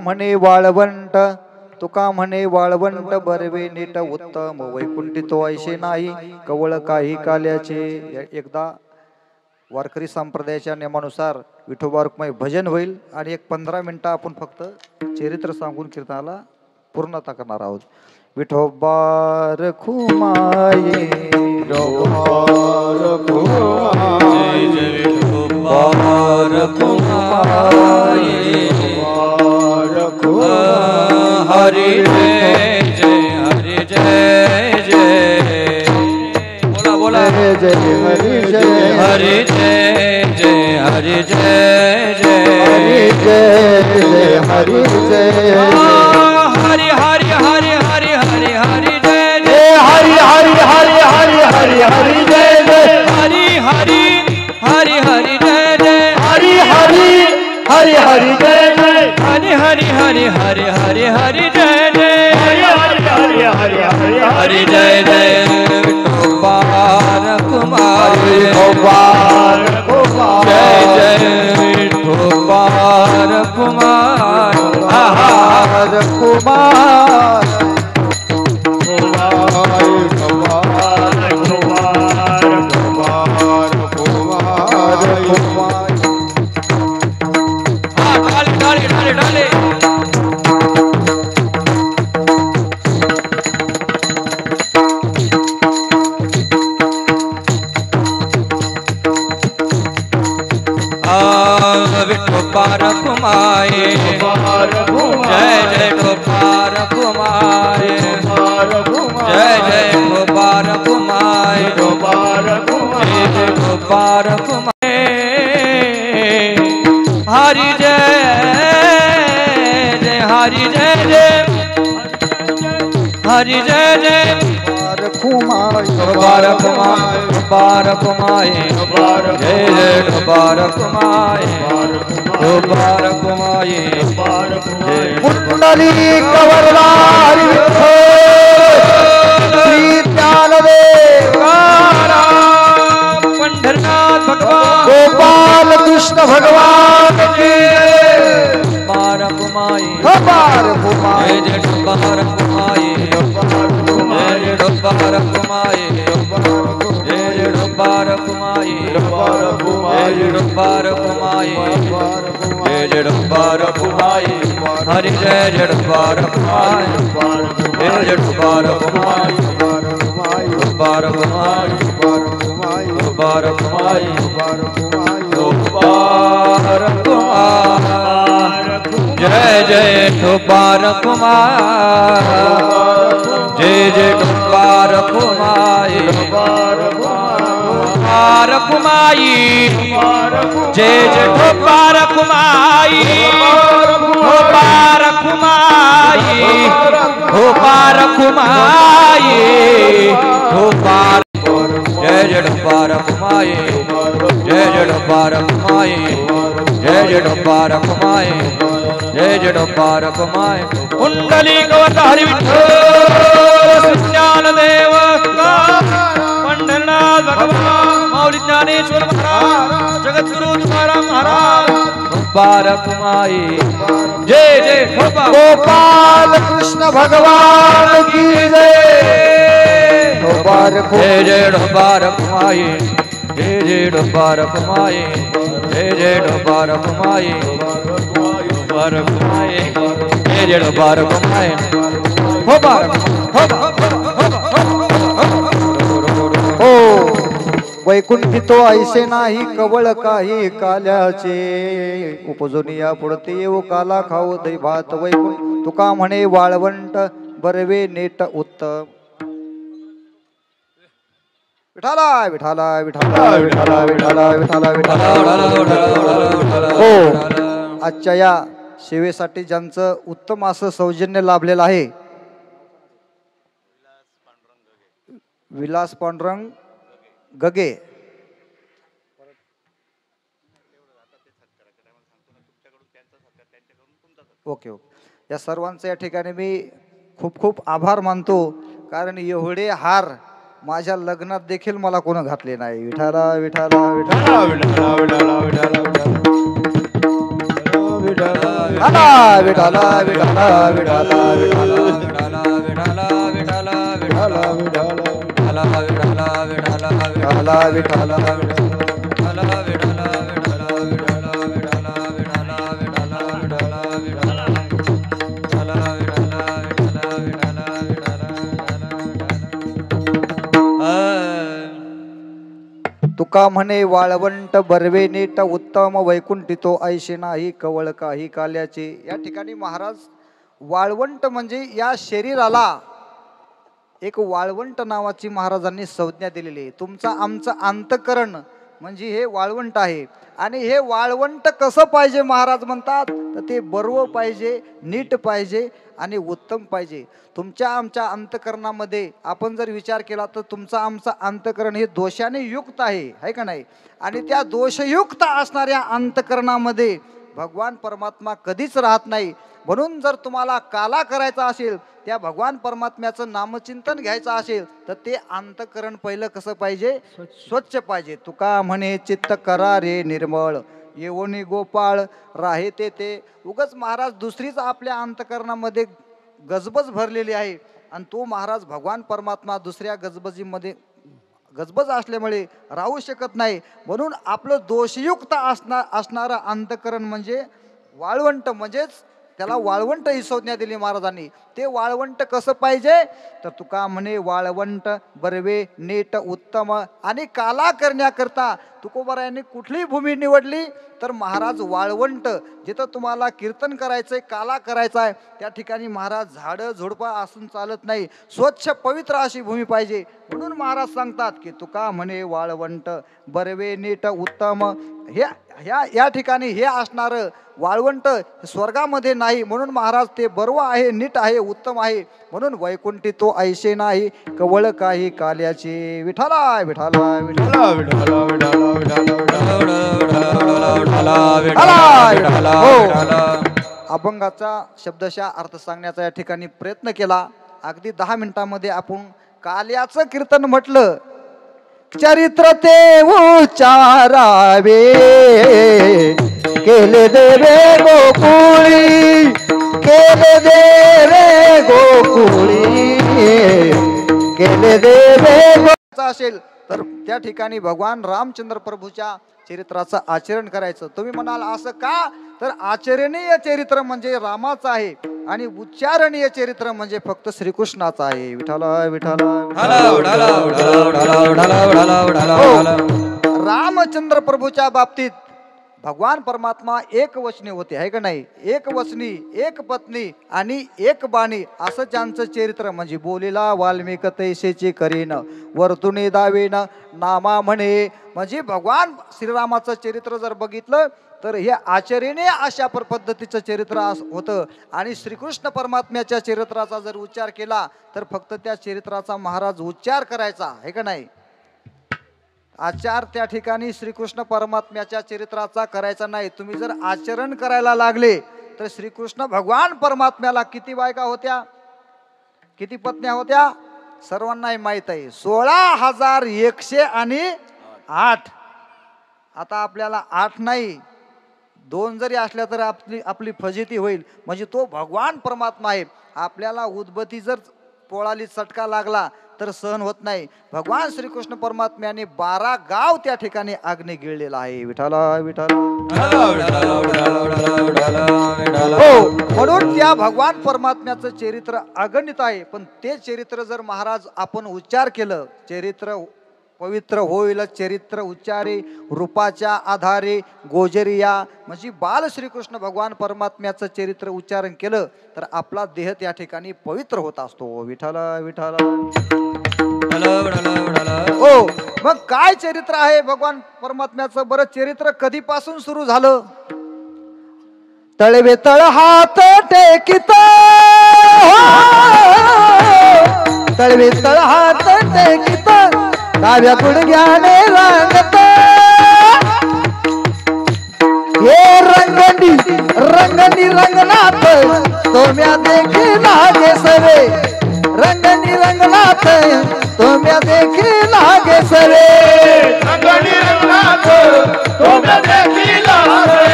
म्हणे वाळवंट तुका म्हणे वाळवंट बरवे नीट उत्तम वैकुंठी तो ऐशे नाही कवळ काही काल्याचे. एकदा वारकरी संप्रदायाच्या नियमानुसार विठोबा रुक्माई भजन होईल आणि एक 15 मिनिटं आपण फक्त चरित्र सांगून कीर्तनाला पूर्णता करणार आहोत. विठोबा रखुमाई हरि जय जय हरि जय जय बोला बोला जय हरि जय हरि जय जय हरि जय जय हरि जय जय हरि जय हरि हरि हरि हरि हरि हरि जय जय हरि हरि हरि हरि हरि हरि जय जय हरि हरि हरि हरि जय जय हरि हरि हरि हरि जय जय हरि हरि हरि हरि हरि हरि जय जय हरि जय जय विठोबा रखुमाई जय जय विठोबा रखुमाई डाले डाले डाले विठोबा रखुमाई जय जय विठोबा रखुमाई जय जय विठोबा रखुमाई जय जय विठोबा रखुमाई हरि जय जय हरि जय जय हरि जय जय बारक माए जय जय बारक माए बारक माए कुंडली कवरदारी श्री ज्ञानदेव पंढरनाथ भगवान गोपाल कृष्ण भगवान की बारक माए बारक माए जय जय बारक माए जय जय बारक माए जय जय बारक माए जय जय बारक माए जय जय बारक माए हरि जय जय बारक माए जय जय बारक माए बारक माए बारक माए बारक जय जय बारक माए जय जय बारक माए बारक माई जय जय बारक माई हो बारक माई हो बारक माई हो बारक जय जय बारक माई जय जय बारक माई जय जय बारक माई जय जय बारक माई कुंडली कवरधारी विठ्ठल ज्ञानदेव पंढरनाथ भगवान माऊली ज्ञानेश्वर महाराज जगद्गुरु तुकाराम महाराज बारक माई जय जय गोपाल कृष्ण भगवान की जय जय जय बारक माई जय जय बारक माई जय जय बारक माई बारक माई जय जय बारक माई हो बारक हो वैकुंठी तो ऐसे नाही कवळ काही काल्याचे उपजोनिया पुढते येऊ काला खाऊ दही भात वैकुंठ तुका म्हणे वाळवंट बरवे नेट उत्तम विठाला विठाला विठाला विठाला विठाला विठाला विठाला हो आजच्या या सेवेसाठी ज्यांचं उत्तम असं सौजन्य लाभलेलं आहे विलास पांडुरंग गगे ओके ओके या सर्वांचं या ठिकाणी मी खूप खूप आभार मानतो कारण एवढे हार माझ्या लग्नात देखील मला कोण घातले नाही विठाला विठाला विठाला विठाला विठाला विठाला विठाला विठाला विठाला विठाला विठाला तुका म्हणे वाळवंट बरवे नीट उत्तम वैकुंठितो ऐशे नाही कवळ काही काल्याचे. या ठिकाणी महाराज वाळवंट म्हणजे या शरीराला एक वाळवंट नावाची महाराजांनी संज्ञा दिलेली आहे. तुमचा आमचं अंतकरण म्हणजे हे वाळवंट आहे. आणि हे वाळवंट कसं पाहिजे महाराज म्हणतात तर ते बरवं पाहिजे, नीट पाहिजे आणि उत्तम पाहिजे. तुमच्या आमच्या अंतकरणामध्ये आपण जर विचार केला तर तुमचं आमचं अंतकरण हे दोषाने युक्त आहे का नाही. आणि त्या दोषयुक्त असणाऱ्या अंतकरणामध्ये भगवान परमात्मा कधीच राहत नाही. म्हणून जर तुम्हाला काला करायचा असेल, त्या भगवान परमात्म्याचं नामचिंतन घ्यायचं असेल तर ते अंतकरण पहिलं कसं पाहिजे, स्वच्छ पाहिजे. तुका म्हणे चित्त करा रे निर्मळ येवोनी गोपाळ राहे ते. उगच महाराज दुसरीच आपल्या अंतकरणामध्ये गजबज भरलेली आहे आणि तो महाराज भगवान परमात्मा दुसऱ्या गजबजीमध्ये गजबज असल्यामुळे राहू शकत नाही. म्हणून आपलं दोषयुक्त असणारं अंतकरण म्हणजे वाळवंट, म्हणजेच त्याला वाळवंट ही संज्ञा दिली महाराजांनी. ते वाळवंट कसं पाहिजे तर तुका म्हणे वाळवंट बरवे नीट उत्तम आणि काला करण्याकरता तुकोबारायांनी कुठली भूमी निवडली तर महाराज वाळवंट. जिथं तुम्हाला कीर्तन करायचंय, काला करायचा आहे, त्या ठिकाणी महाराज झाडं झुडपं असून चालत नाही, स्वच्छ पवित्र अशी भूमी पाहिजे. म्हणून महाराज सांगतात की तुका म्हणे वाळवंट बरवे नीट उत्तम. या ठिकाणी हे असणारं वाळवंट स्वर्गामध्ये नाही. म्हणून महाराज ते बर्व आहे, नीट आहे, उत्तम आहे. म्हणून वैकुंठी तो ऐशे नाही कवळ काही काल्याचे. विठाला विठाला विठाला विठाला अभंगाचा शब्दशः अर्थ सांगण्याचा या ठिकाणी प्रयत्न केला. अगदी 10 मिनिटांमध्ये आपण काल्याचं कीर्तन म्हटलं. चरित्र ते उच्चारावे केले देवे गोकुळी, केले देवे गोकुळी, केले देवे असेल तर त्या ठिकाणी भगवान रामचंद्र प्रभूच्या चरित्राचं आचरण करायचं. तुम्ही म्हणाल असं का तर आचरणीय चरित्र म्हणजे रामाचं आहे आणि उच्चारणीय चरित्र म्हणजे फक्त श्रीकृष्णाचं आहे. विठाला विठाला रामचंद्र प्रभूच्या बाबतीत भगवान परमात्मा एक वचनी होते आहे का नाही. एक वचनी, एक पत्नी आणि एक बाणी असं त्यांचं चरित्र म्हणजे बोलीला वाल्मिक तैसेची करीन वर्तुनी दावेन नामा म्हणे. म्हणजे भगवान श्रीरामाचं चरित्र जर बघितलं तर हे आचरणीय अशा पद्धतीचं चरित्र होतं. आणि श्रीकृष्ण परमात्म्याच्या चरित्राचा जर उच्चार केला तर फक्त त्या चरित्राचा महाराज उच्चार करायचा आहे का नाही. आचार त्या ठिकाणी श्रीकृष्ण परमात्म्याच्या चरित्राचा करायचा नाही. तुम्ही जर आचरण करायला लागले तर श्रीकृष्ण भगवान परमात्म्याला किती बायका होत्या, किती पत्न्या होत्या सर्वांनाही माहित आहे. 16,108. आता आपल्याला 8 नाही 2 जरी असल्या तर आपली फजिती होईल. म्हणजे तो भगवान परमात्मा आहे. आपल्याला उदबत्ती जर पोळाली चटका लागला तर सहन होत नाही. भगवान श्रीकृष्ण परमात्म्याने 12 गाव त्या ठिकाणी अग्नी गिळलेला आहे. विठाला विठाला म्हणून त्या भगवान परमात्म्याचं चरित्र अगणित आहे. पण ते चरित्र जर महाराज आपण उच्चार केलं, चरित्र पवित्र होईल चरित्र उच्चारे रूपाच्या आधारे गोजरिया. म्हणजे बाल श्रीकृष्ण भगवान परमात्म्याचं चरित्र उच्चारण केलं तर आपला देह त्या ठिकाणी पवित्र होत असतो. विठाला विठाला हो. मग काय चरित्र आहे भगवान परमात्म्याचं. बरं चरित्र कधीपासून सुरू झालं. तळवे तळ हात टेकित, तळवे तळ हात टेकित डाव्या गुडघ्याने रांगत, हे रंगणी रंगणी रंगनाथ तोम्या देखी लागे सरे, रंगणी रंगनाथ तोम्या देखी लागे सरे, रंगणी रंगनाथ तोम्या देखी लागे,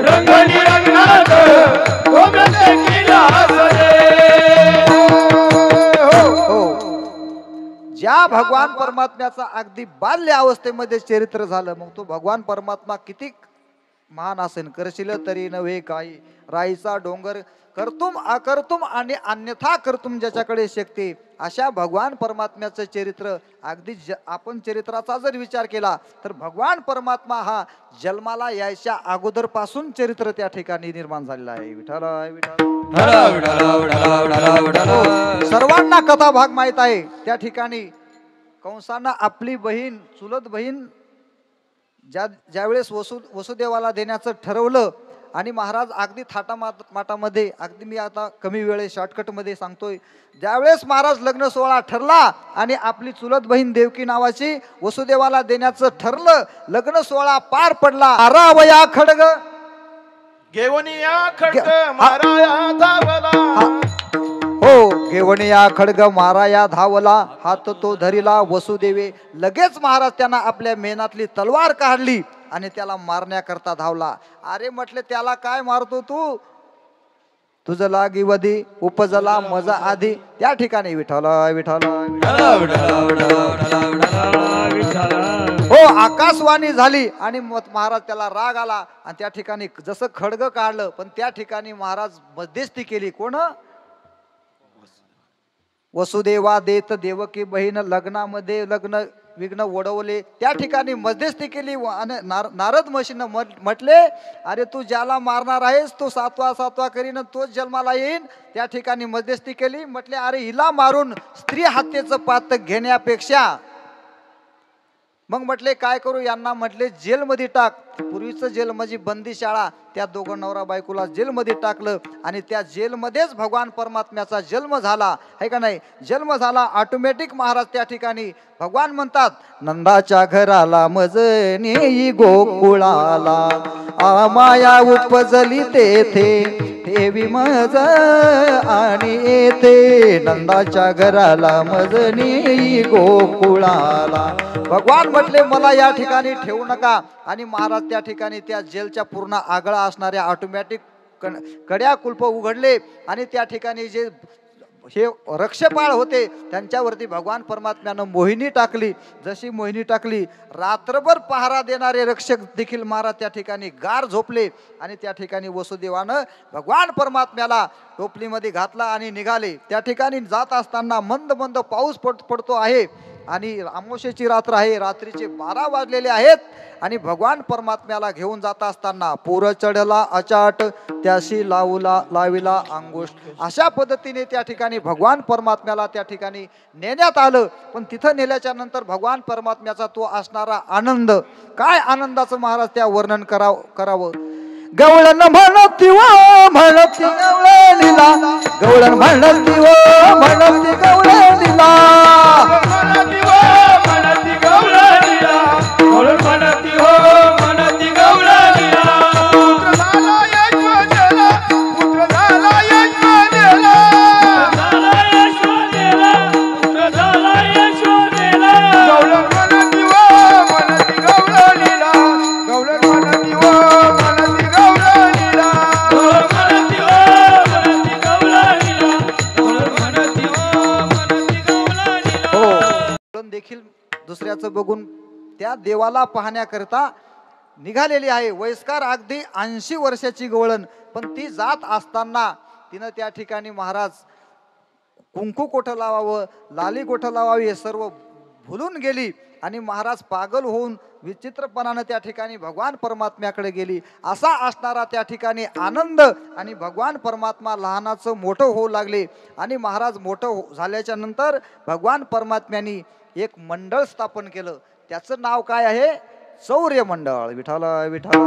रंगणी रंगनाथ ज्या भगवान परमात्म्याचा अगदी बाल्य अवस्थेमध्ये चरित्र झालं, मग तो भगवान परमात्मा किती महान असेल. करशील तरी नव्हे काही, राईचा डोंगर करतुम अकर्तुम आणि अन्यथा करतुम ज्याच्याकडे शक्ती. अशा भगवान परमात्म्याचं चरित्र अगदी आपण चरित्राचा जर विचार केला तर भगवान परमात्मा हा जन्माला यायच्या अगोदर पासून चरित्र त्या ठिकाणी निर्माण झालेलं आहे. विठ्ठल सर्वांना कथा भाग माहित आहे. त्या ठिकाणी कंसांना आपली बहीण चुलत बहीण ज्यावेळेस वसुदेवाला देण्याचं ठरवलं आणि महाराज अगदी थाटामाटामध्ये, अगदी मी आता कमी वेळे शॉर्टकटमध्ये सांगतोय, ज्यावेळेस महाराज लग्न सोहळा ठरला आणि आपली चुलत बहीण देवकी नावाची वसुदेवाला देण्याचं ठरलं, लग्न सोहळा पार पडला. अरावया खडग घेवनिया खडग माराया धावला, हो घेवनिया खडग माराया धावला, हात तो धरिला वसुदेवे. लगेच महाराज त्यांना आपल्या मेनातली तलवार काढली आणि त्याला मारण्याकरता धावला. अरे म्हटले त्याला काय मारतो तू, तुझं लागी वधी उपजला मजा आधी. त्या ठिकाणी विठ्ठल विठ्ठल हो आकाशवाणी झाली आणि महाराज त्याला राग आला आणि त्या ठिकाणी जसं खडग काढलं, पण त्या ठिकाणी महाराज मध्यस्थी केली. कोण? वसुदेवा देत देवकी बहीण लग्नामध्ये लग्न विघ्न ओढवले. त्या ठिकाणी मध्यस्थी केली. नारद मशीन म्हटले अरे तू ज्याला मारणार आहेस तो सातवा करीन, तोच जन्माला येईन. त्या ठिकाणी मध्यस्थी केली. म्हटले अरे हिला मारून स्त्री हत्येचं पातक घेण्यापेक्षा मग म्हटले काय करू यांना, म्हटले जेलमध्ये टाक. पूर्वीचं जेल म्हणजे बंदी शाळा, त्या दोघं नवरा बायकोला जेलमध्ये टाकलं आणि त्या जेलमध्येच भगवान परमात्म्याचा जन्म झाला आहे का नाही. जन्म झाला ऑटोमॅटिक. महाराज त्या ठिकाणी भगवान म्हणतात नंदाच्या घराला मज नेई गोकुळाला, आमाया उपजली तेथे ठेवी मज आणि येथे. नंदाच्या घराला मज नेई गोकुळाला. भगवान म्हटले मला या ठिकाणी ठेवू नका. आणि महाराज त्या ठिकाणी त्या जेलच्या पूर्ण आगळा असणाऱ्या ऑटोमॅटिक कड्या कुलप उघडले आणि त्या ठिकाणी जे हे रक्षपाळ होते त्यांच्यावरती भगवान परमात्म्यानं मोहिनी टाकली. जशी मोहिनी टाकली, रात्रभर पहारा देणारे रक्षक देखील महाराज त्या ठिकाणी गार झोपले आणि त्या ठिकाणी वसुदेवानं भगवान परमात्म्याला टोपलीमध्ये घातला आणि निघाले. त्या ठिकाणी जात असताना मंद मंद पाऊस पडतो आहे आणि अमावस्येची रात्र आहे. रात्रीचे 12 वाजलेले आहेत आणि भगवान परमात्म्याला घेऊन जात असताना पूर चढला अचाट त्याशी लाविला अंगुष्ठ. अशा पद्धतीने त्या ठिकाणी भगवान परमात्म्याला त्या ठिकाणी नेण्यात आलं. पण तिथं नेल्याच्या नंतर भगवान परमात्म्याचा तो असणारा आनंद, काय आनंदाचं महाराज त्या वर्णन करावं. गवळण म्हणती व म्हणती गवळणीला, गवळण म्हणती व म्हणती गवळणीला, देखील दुसऱ्याचं बघून त्या देवाला पाहण्याकरता निघालेली आहे. वयस्कार अगदी 80 वर्षाची गवळण. पण ती जात असताना तिनं त्या ठिकाणी महाराज कुंकू कोठं लावावं, लाली कोठं लावावी हे सर्व भुलून गेली आणि महाराज पागल होऊन विचित्रपणानं त्या ठिकाणी भगवान परमात्म्याकडे गेली. असा असणारा त्या ठिकाणी आनंद आणि भगवान परमात्मा लहानाचं मोठं होऊ लागले. आणि महाराज मोठं झाल्याच्या नंतर भगवान परमात्म्यानी एक मंडळ स्थापन केलं. त्याचं नाव काय आहे? चौर्य मंडळ. विठ्ठल विठ्ठल.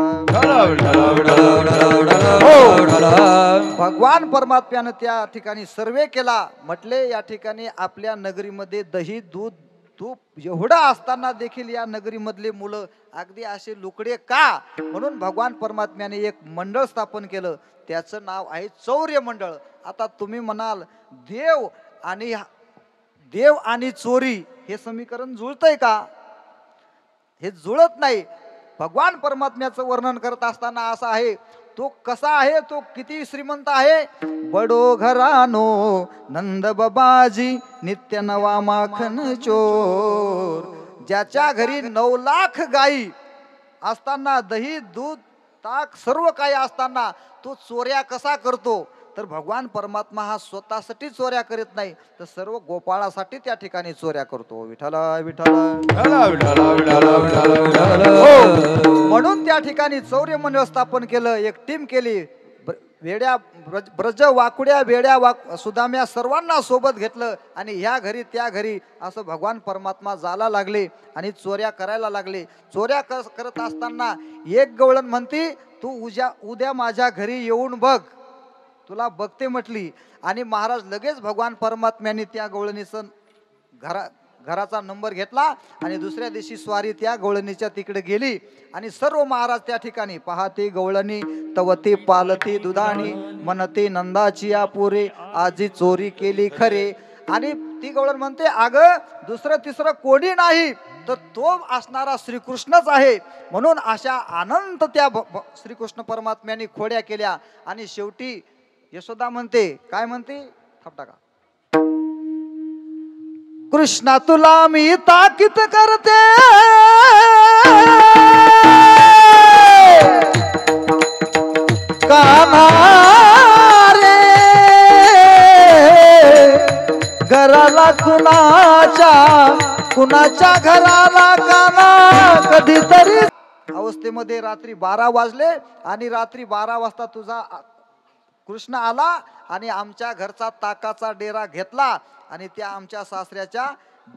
भगवान परमात्म्यानं त्या ठिकाणी सर्वे केला. म्हटले या ठिकाणी आपल्या नगरीमध्ये दही दूध तूप एवढा असताना देखील या नगरीमधले मुलं अगदी असे लुकडे का, म्हणून भगवान परमात्म्याने एक मंडळ स्थापन केलं. त्याचं नाव आहे चौर्य मंडळ. आता तुम्ही म्हणाल देव आणि चोरी हे समीकरण जुळतंय का? हे जुळत नाही. भगवान परमात्म्याचं वर्णन करत असताना असं आहे, तो कसा आहे, तो किती श्रीमंत आहे. बडो घरानो नंद बाबाजी नित्य नवा माखन चोर. ज्याच्या घरी 9 लाख गाई असताना, दही दूध ताक सर्व काही असताना तो चोऱ्या कसा करतो. तर भगवान परमात्मा हा स्वतःसाठी चोऱ्या करीत नाही, तर सर्व गोपाळासाठी त्या ठिकाणी चोऱ्या करतो. विठ्ठल विठ्ठल. म्हणून त्या ठिकाणी चौर्य व्यवस्थापन केलं, एक टीम केली. वेड्या ब्रज वाकुड्या वेड्या सुदाम्या सर्वांना सोबत घेतलं आणि ह्या घरी त्या घरी असं भगवान परमात्मा जायला लागले आणि चोऱ्या करायला लागले. चोऱ्या करत असताना एक गवळण म्हणती, तू उद्या माझ्या घरी येऊन बघ, तुला बघते म्हटली. आणि महाराज लगेच भगवान परमात्म्याने त्या गवळणीचं घराचा नंबर घेतला आणि दुसऱ्या दिवशी स्वारी त्या गवळणीच्या तिकडे गेली. आणि सर्व महाराज त्या ठिकाणी पाहते गवळणी तवती पालती दुधाणी म्हणते नंदाची या पुरे आजी चोरी केली खरे. आणि ती गवळण म्हणते, अगं दुसरं तिसरं कोणी नाही, तर तो असणारा श्रीकृष्णच आहे. म्हणून अशा अनंत त्या श्रीकृष्ण परमात्म्याने खोड्या केल्या. आणि शेवटी यशोदा म्हणते, काय म्हणते, थांब टाका. कृष्णा तुला मी ताकीद करते, कान्हा रे घराला कुणाच्या घराला काना कधीतरी. अवस्थेमध्ये रात्री 12 वाजले आणि रात्री 12 वाजता तुझा कृष्ण आला आणि आमच्या घरचा ताकाचा डेरा घेतला आणि त्या आमच्या सासऱ्याच्या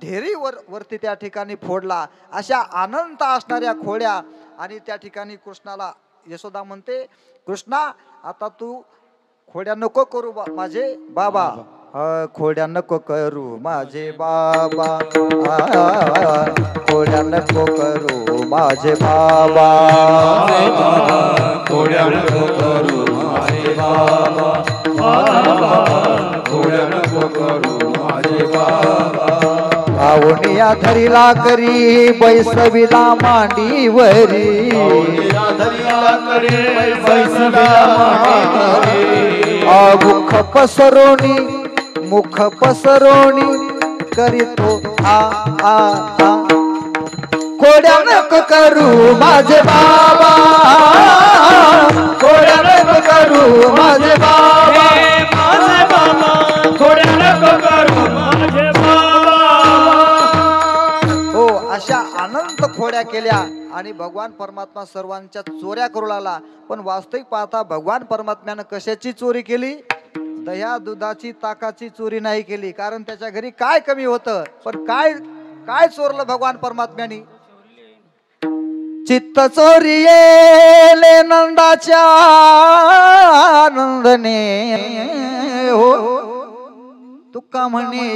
ढेरीवरती त्या ठिकाणी फोडला. अशा अनंत असणाऱ्या खोड्या. आणि त्या ठिकाणी कृष्णाला यशोदा म्हणते, कृष्णा आता तू खोड्या नको करू माझे बाबा, खोड्या नको करू माझे बाबा, खोड्या नको करू माझे बाबा, खोड्या नको करू माझे बाबा, खोड्या नको करू माझे बाबा. आवनिया धरीला करी बैसविला मांडीवरी, मुख पसरोणी करीतो आ आ आ. खोड्या नको करू माझे बाबा, खोड्या नको करू माझे बाबा, माझे बाबा खोड्या नको करू माझे बाबा. हो, अशा अनंत खोड्या केल्या आणि भगवान परमात्मा सर्वांच्या चोऱ्या करू लागला. पण वास्तविक पाहता भगवान परमात्म्यानं कशाची चोरी केली, दह्या दुधाची ताकाची चोरी नाही केली. कारण त्याच्या घरी काय कमी होतं, पण काय चोरलं भगवान परमात्म्याने. चित्त चोरी येले नंदाच्या नंदने, हो तुका म्हणे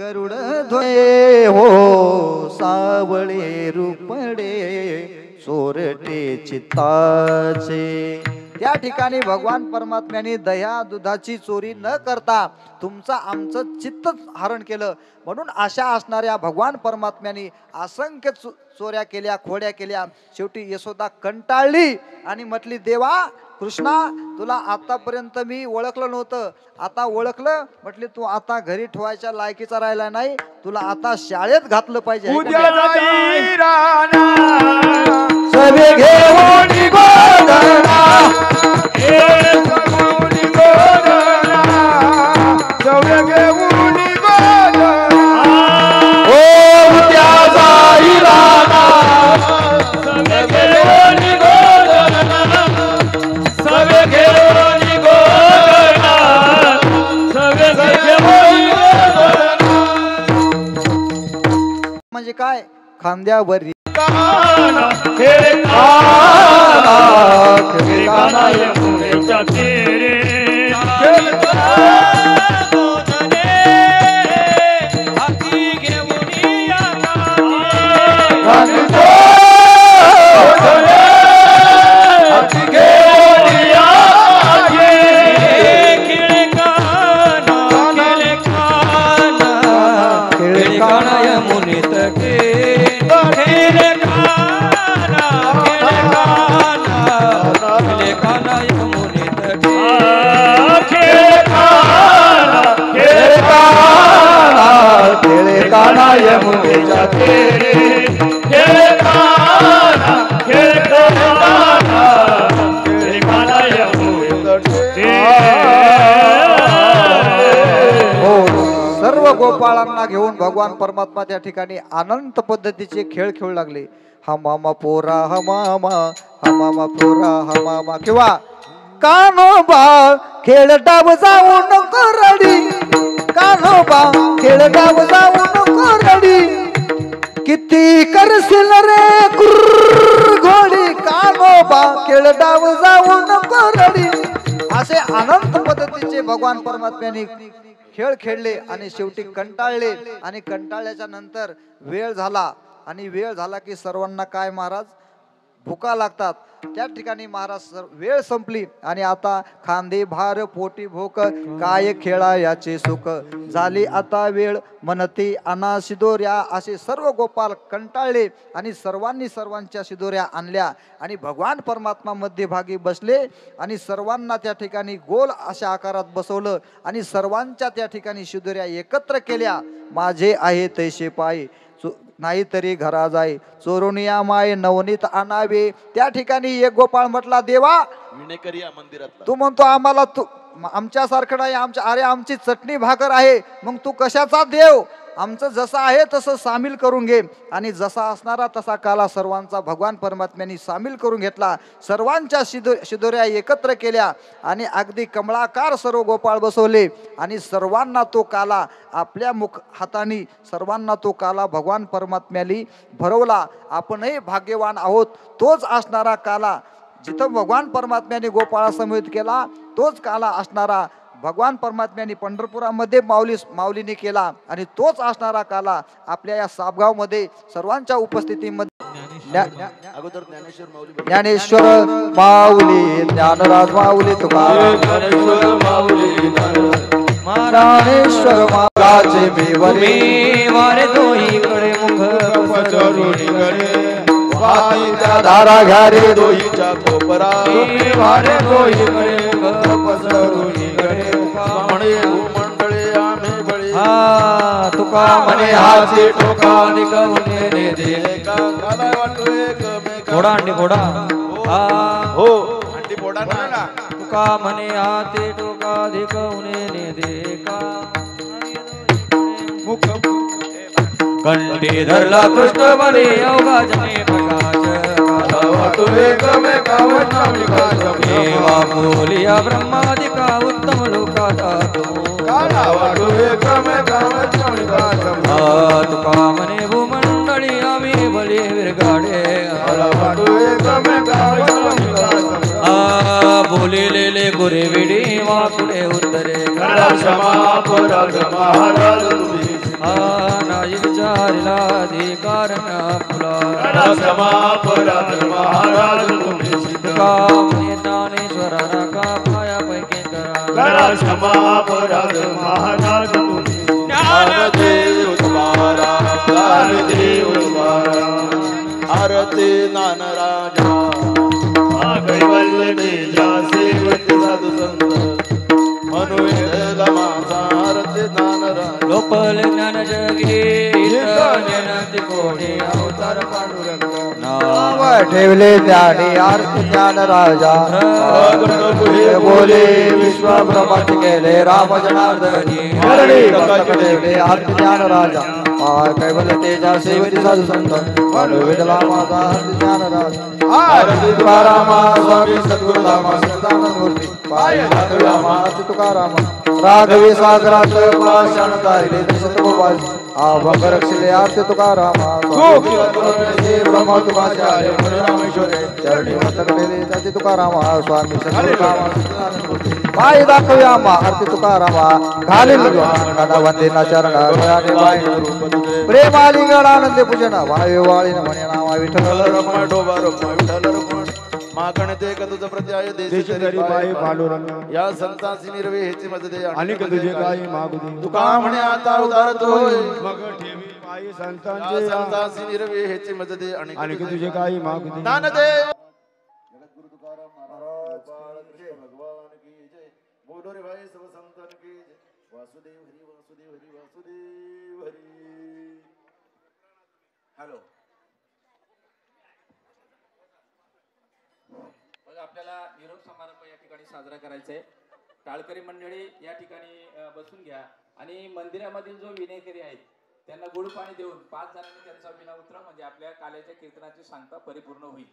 गरुड धोये, हो सावळे रूपडे चोरटे चित्ताचे. त्या ठिकाणी भगवान परमात्म्याने दह्या दुधाची चोरी न करता तुमचं आमचं चित्त हरण केलं. म्हणून अशा असणाऱ्या भगवान परमात्म्याने असंख्य चोऱ्या केल्या, खोड्या केल्या. शेवटी यशोदा कंटाळली आणि म्हटली, देवा कृष्णा तुला आतापर्यंत मी ओळखलं नव्हतं, आता ओळखलं. म्हटली तू आता घरी ठेवायच्या लायकीचा राहिला नाही, तुला आता शाळेत घातलं पाहिजे. उद्या जाई राणा सभे घेऊन गोधना, म्हणजे काय, खांद्यावरी यमुनेच्या तेरे खेळ काना यमुनेच्या हो सर्व गोपाळांना घेऊन भगवान परमात्मा त्या ठिकाणी अनंत पद्धतीचे खेळ खेळू लागले. हमामा पोरा हमामा पोरा हमामा किंवा कान्होबा खेळ डाब जाऊ नको रडी, कान्होबा खेळ डाब जाऊ नको रडी, किती करशील रे कुर्र घोडी, कान्होबा खेळ डाब जाऊ नको रडी. असे अनंत पद्धतीचे भगवान परमात्म्याने खेळ खेळले आणि शेवटी कंटाळले. आणि कंटाळल्याच्या नंतर वेळ झाला आणि वेळ झाला की सर्वांना काय महाराज भुका लागतात. त्या ठिकाणी महाराज वेळ संपली आणि आता खांदे भार पोटी भूक काय खेळा याचे सुख झाली आता वेळ म्हणती आणा शिदोऱ्या. असे सर्व गोपाल कंटाळले आणि सर्वांनी सर्वांच्या शिदोऱ्या आणल्या आणि भगवान परमात्मा मध्यभागी बसले आणि सर्वांना त्या ठिकाणी गोल अशा आकारात बसवलं आणि सर्वांच्या त्या ठिकाणी शिदोऱ्या एकत्र केल्या. माझे आहे तैसे पाय नाहीतरी घरा जाई, चोरुनिया माय नवनीत आणावे. त्या ठिकाणी एक गोपाळ म्हटला, देवा विनेकरी या मंदिरात तू म्हणतो आम्हाला तू आमच्यासारखं नाही, अरे आमची चटणी भाकर आहे, मग तू कशाचा देव? आमचं जसं आहे तसं सामील करून घे. आणि जसा असणारा तसा काला सर्वांचा भगवान परमात्म्यांनी सामील करून घेतला. सर्वांच्या शिदोऱ्या एकत्र केल्या आणि अगदी कमळाकार सर्व गोपाळ बसवले आणि सर्वांना तो काला आपल्या मुख हाताने सर्वांना तो काला भगवान परमात्म्यानी भरवला. आपणही भाग्यवान आहोत. तोच असणारा काला जिथं भगवान परमात्म्याने गोपाळा समेत केला तोच काला असणारा भगवान परमात्म्याने पंढरपुरामध्ये माऊलीने केला आणि तोच असणारा काला आपल्या या साबगाव मध्ये सर्वांच्या उपस्थितीमध्ये अगोदर ज्ञानेश्वर माऊली ज्ञानेश्वर माऊली ज्ञानराज माऊली तुकाराम ज्ञानेश्वर महाराजे मेवरे वारे दोहीकडे मुख धारा घ्या रे दोहीच्या कोपरा वारे दोहीकडे मुख पसरून म्हणे मंडळे आम्ही बळी हा तुका म्हणे हाचे ठोका निकवणे ने दे मला वाटू एक घोडा अंडी घोडा हा हो अंडी पोडा ना तुका म्हणे हाते ठोका दिकवणे ने दे का कंठी धरला कृष्ण बने अवघा जने प्रकाश वाटू एक देवा बोलिया ब्रह्मादिका उत्तम लोकाचा काला वाटू एक तुका म्हणे भूमंडळी आम्ही बळी विरगाडे वाटू एक बोलिलेले गुरे विडी वाकुडे उत्तरे महाराज तुम्ही नाही विचारला अधिकार फुला महाराज तुम्ही तुका म्हणे ज्ञानेश्वरा का पाया पैकी करा महाराज तुम्ही ज्ञानदेव तुम्हारा ज्ञानदेव तुम्हारा आरती ज्ञानराजा कैवल्य सेवत साधू संत मनुवेद माझा आरती ज्ञानराजा लोपल ज्ञान जगी ज्ञानती कोणी अवतार पांडुरंग नाव ठेवले ज्ञानी आरती ज्ञान राजा बोले विश्वभ्रमण केले राम जनार्दनी ठेवले आरती ज्ञान राजा कैवल्य तेजा सेवती साधू संत वेदला माझा आरती ज्ञान राजा आरती तुकाराम स्वामी सद्गुरुरामा सदानंद मूर्ती पाय रामा आरती तुकाराम राघवी सागरात पाषाण तारिले दशरथ गोपाल अभंग रक्षिले आरती तुकाराम ब्रह्म तुकाचार्य रामेश्वरे चरणी मस्तक ठेवले आरती तुकाराम स्वामी सद्गुरुरामा सदानंद मूर्ती पाय दाखवूया आरती तुकारामा घालील गणा वंदेना चरण प्रेमाली गणानंदे पूजन वायू वाळीन म्हणे नावा विठ्ठल रमण डोबा रमण विठ्ठल रमण मागणते का तुझं प्रत्याय देशकरी पाय पांडुरंग या संतांची निर्वे हेची मज दे अनेक तुझे काही मागू दे तुका म्हणे आता उदारत होय मग ठेवी पायी या संतांचे संतांची निर्वे हेची मज दे अनेक तुझे काही मागू दे ज्ञान दे जगद्गुरु तुकाराम महाराज भगवान की जय बोलो रे भाई सब संतन की जय वासुदेव हरी वासुदेव हरी वासुदेव हरी हॅलो. मग आपल्याला निरोप समारंभ या ठिकाणी साजरा करायचा आहे. टाळकरी मंडळी या ठिकाणी बसून घ्या आणि मंदिरामधील जो विनेकरी आहेत त्यांना गुळ पाणी देऊन 5 जणांनी त्यांचा विना उतरा म्हणजे आपल्या काल्याच्या कीर्तनाची सांगता परिपूर्ण होईल.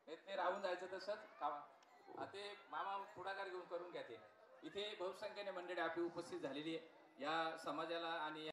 ते राहून जायचं तसंच ते मामा पुढाकार घेऊन करून घ्या. ते इथे बहुसंख्येने मंडळी आपली उपस्थित झालेली आहे. या समाजाला आणि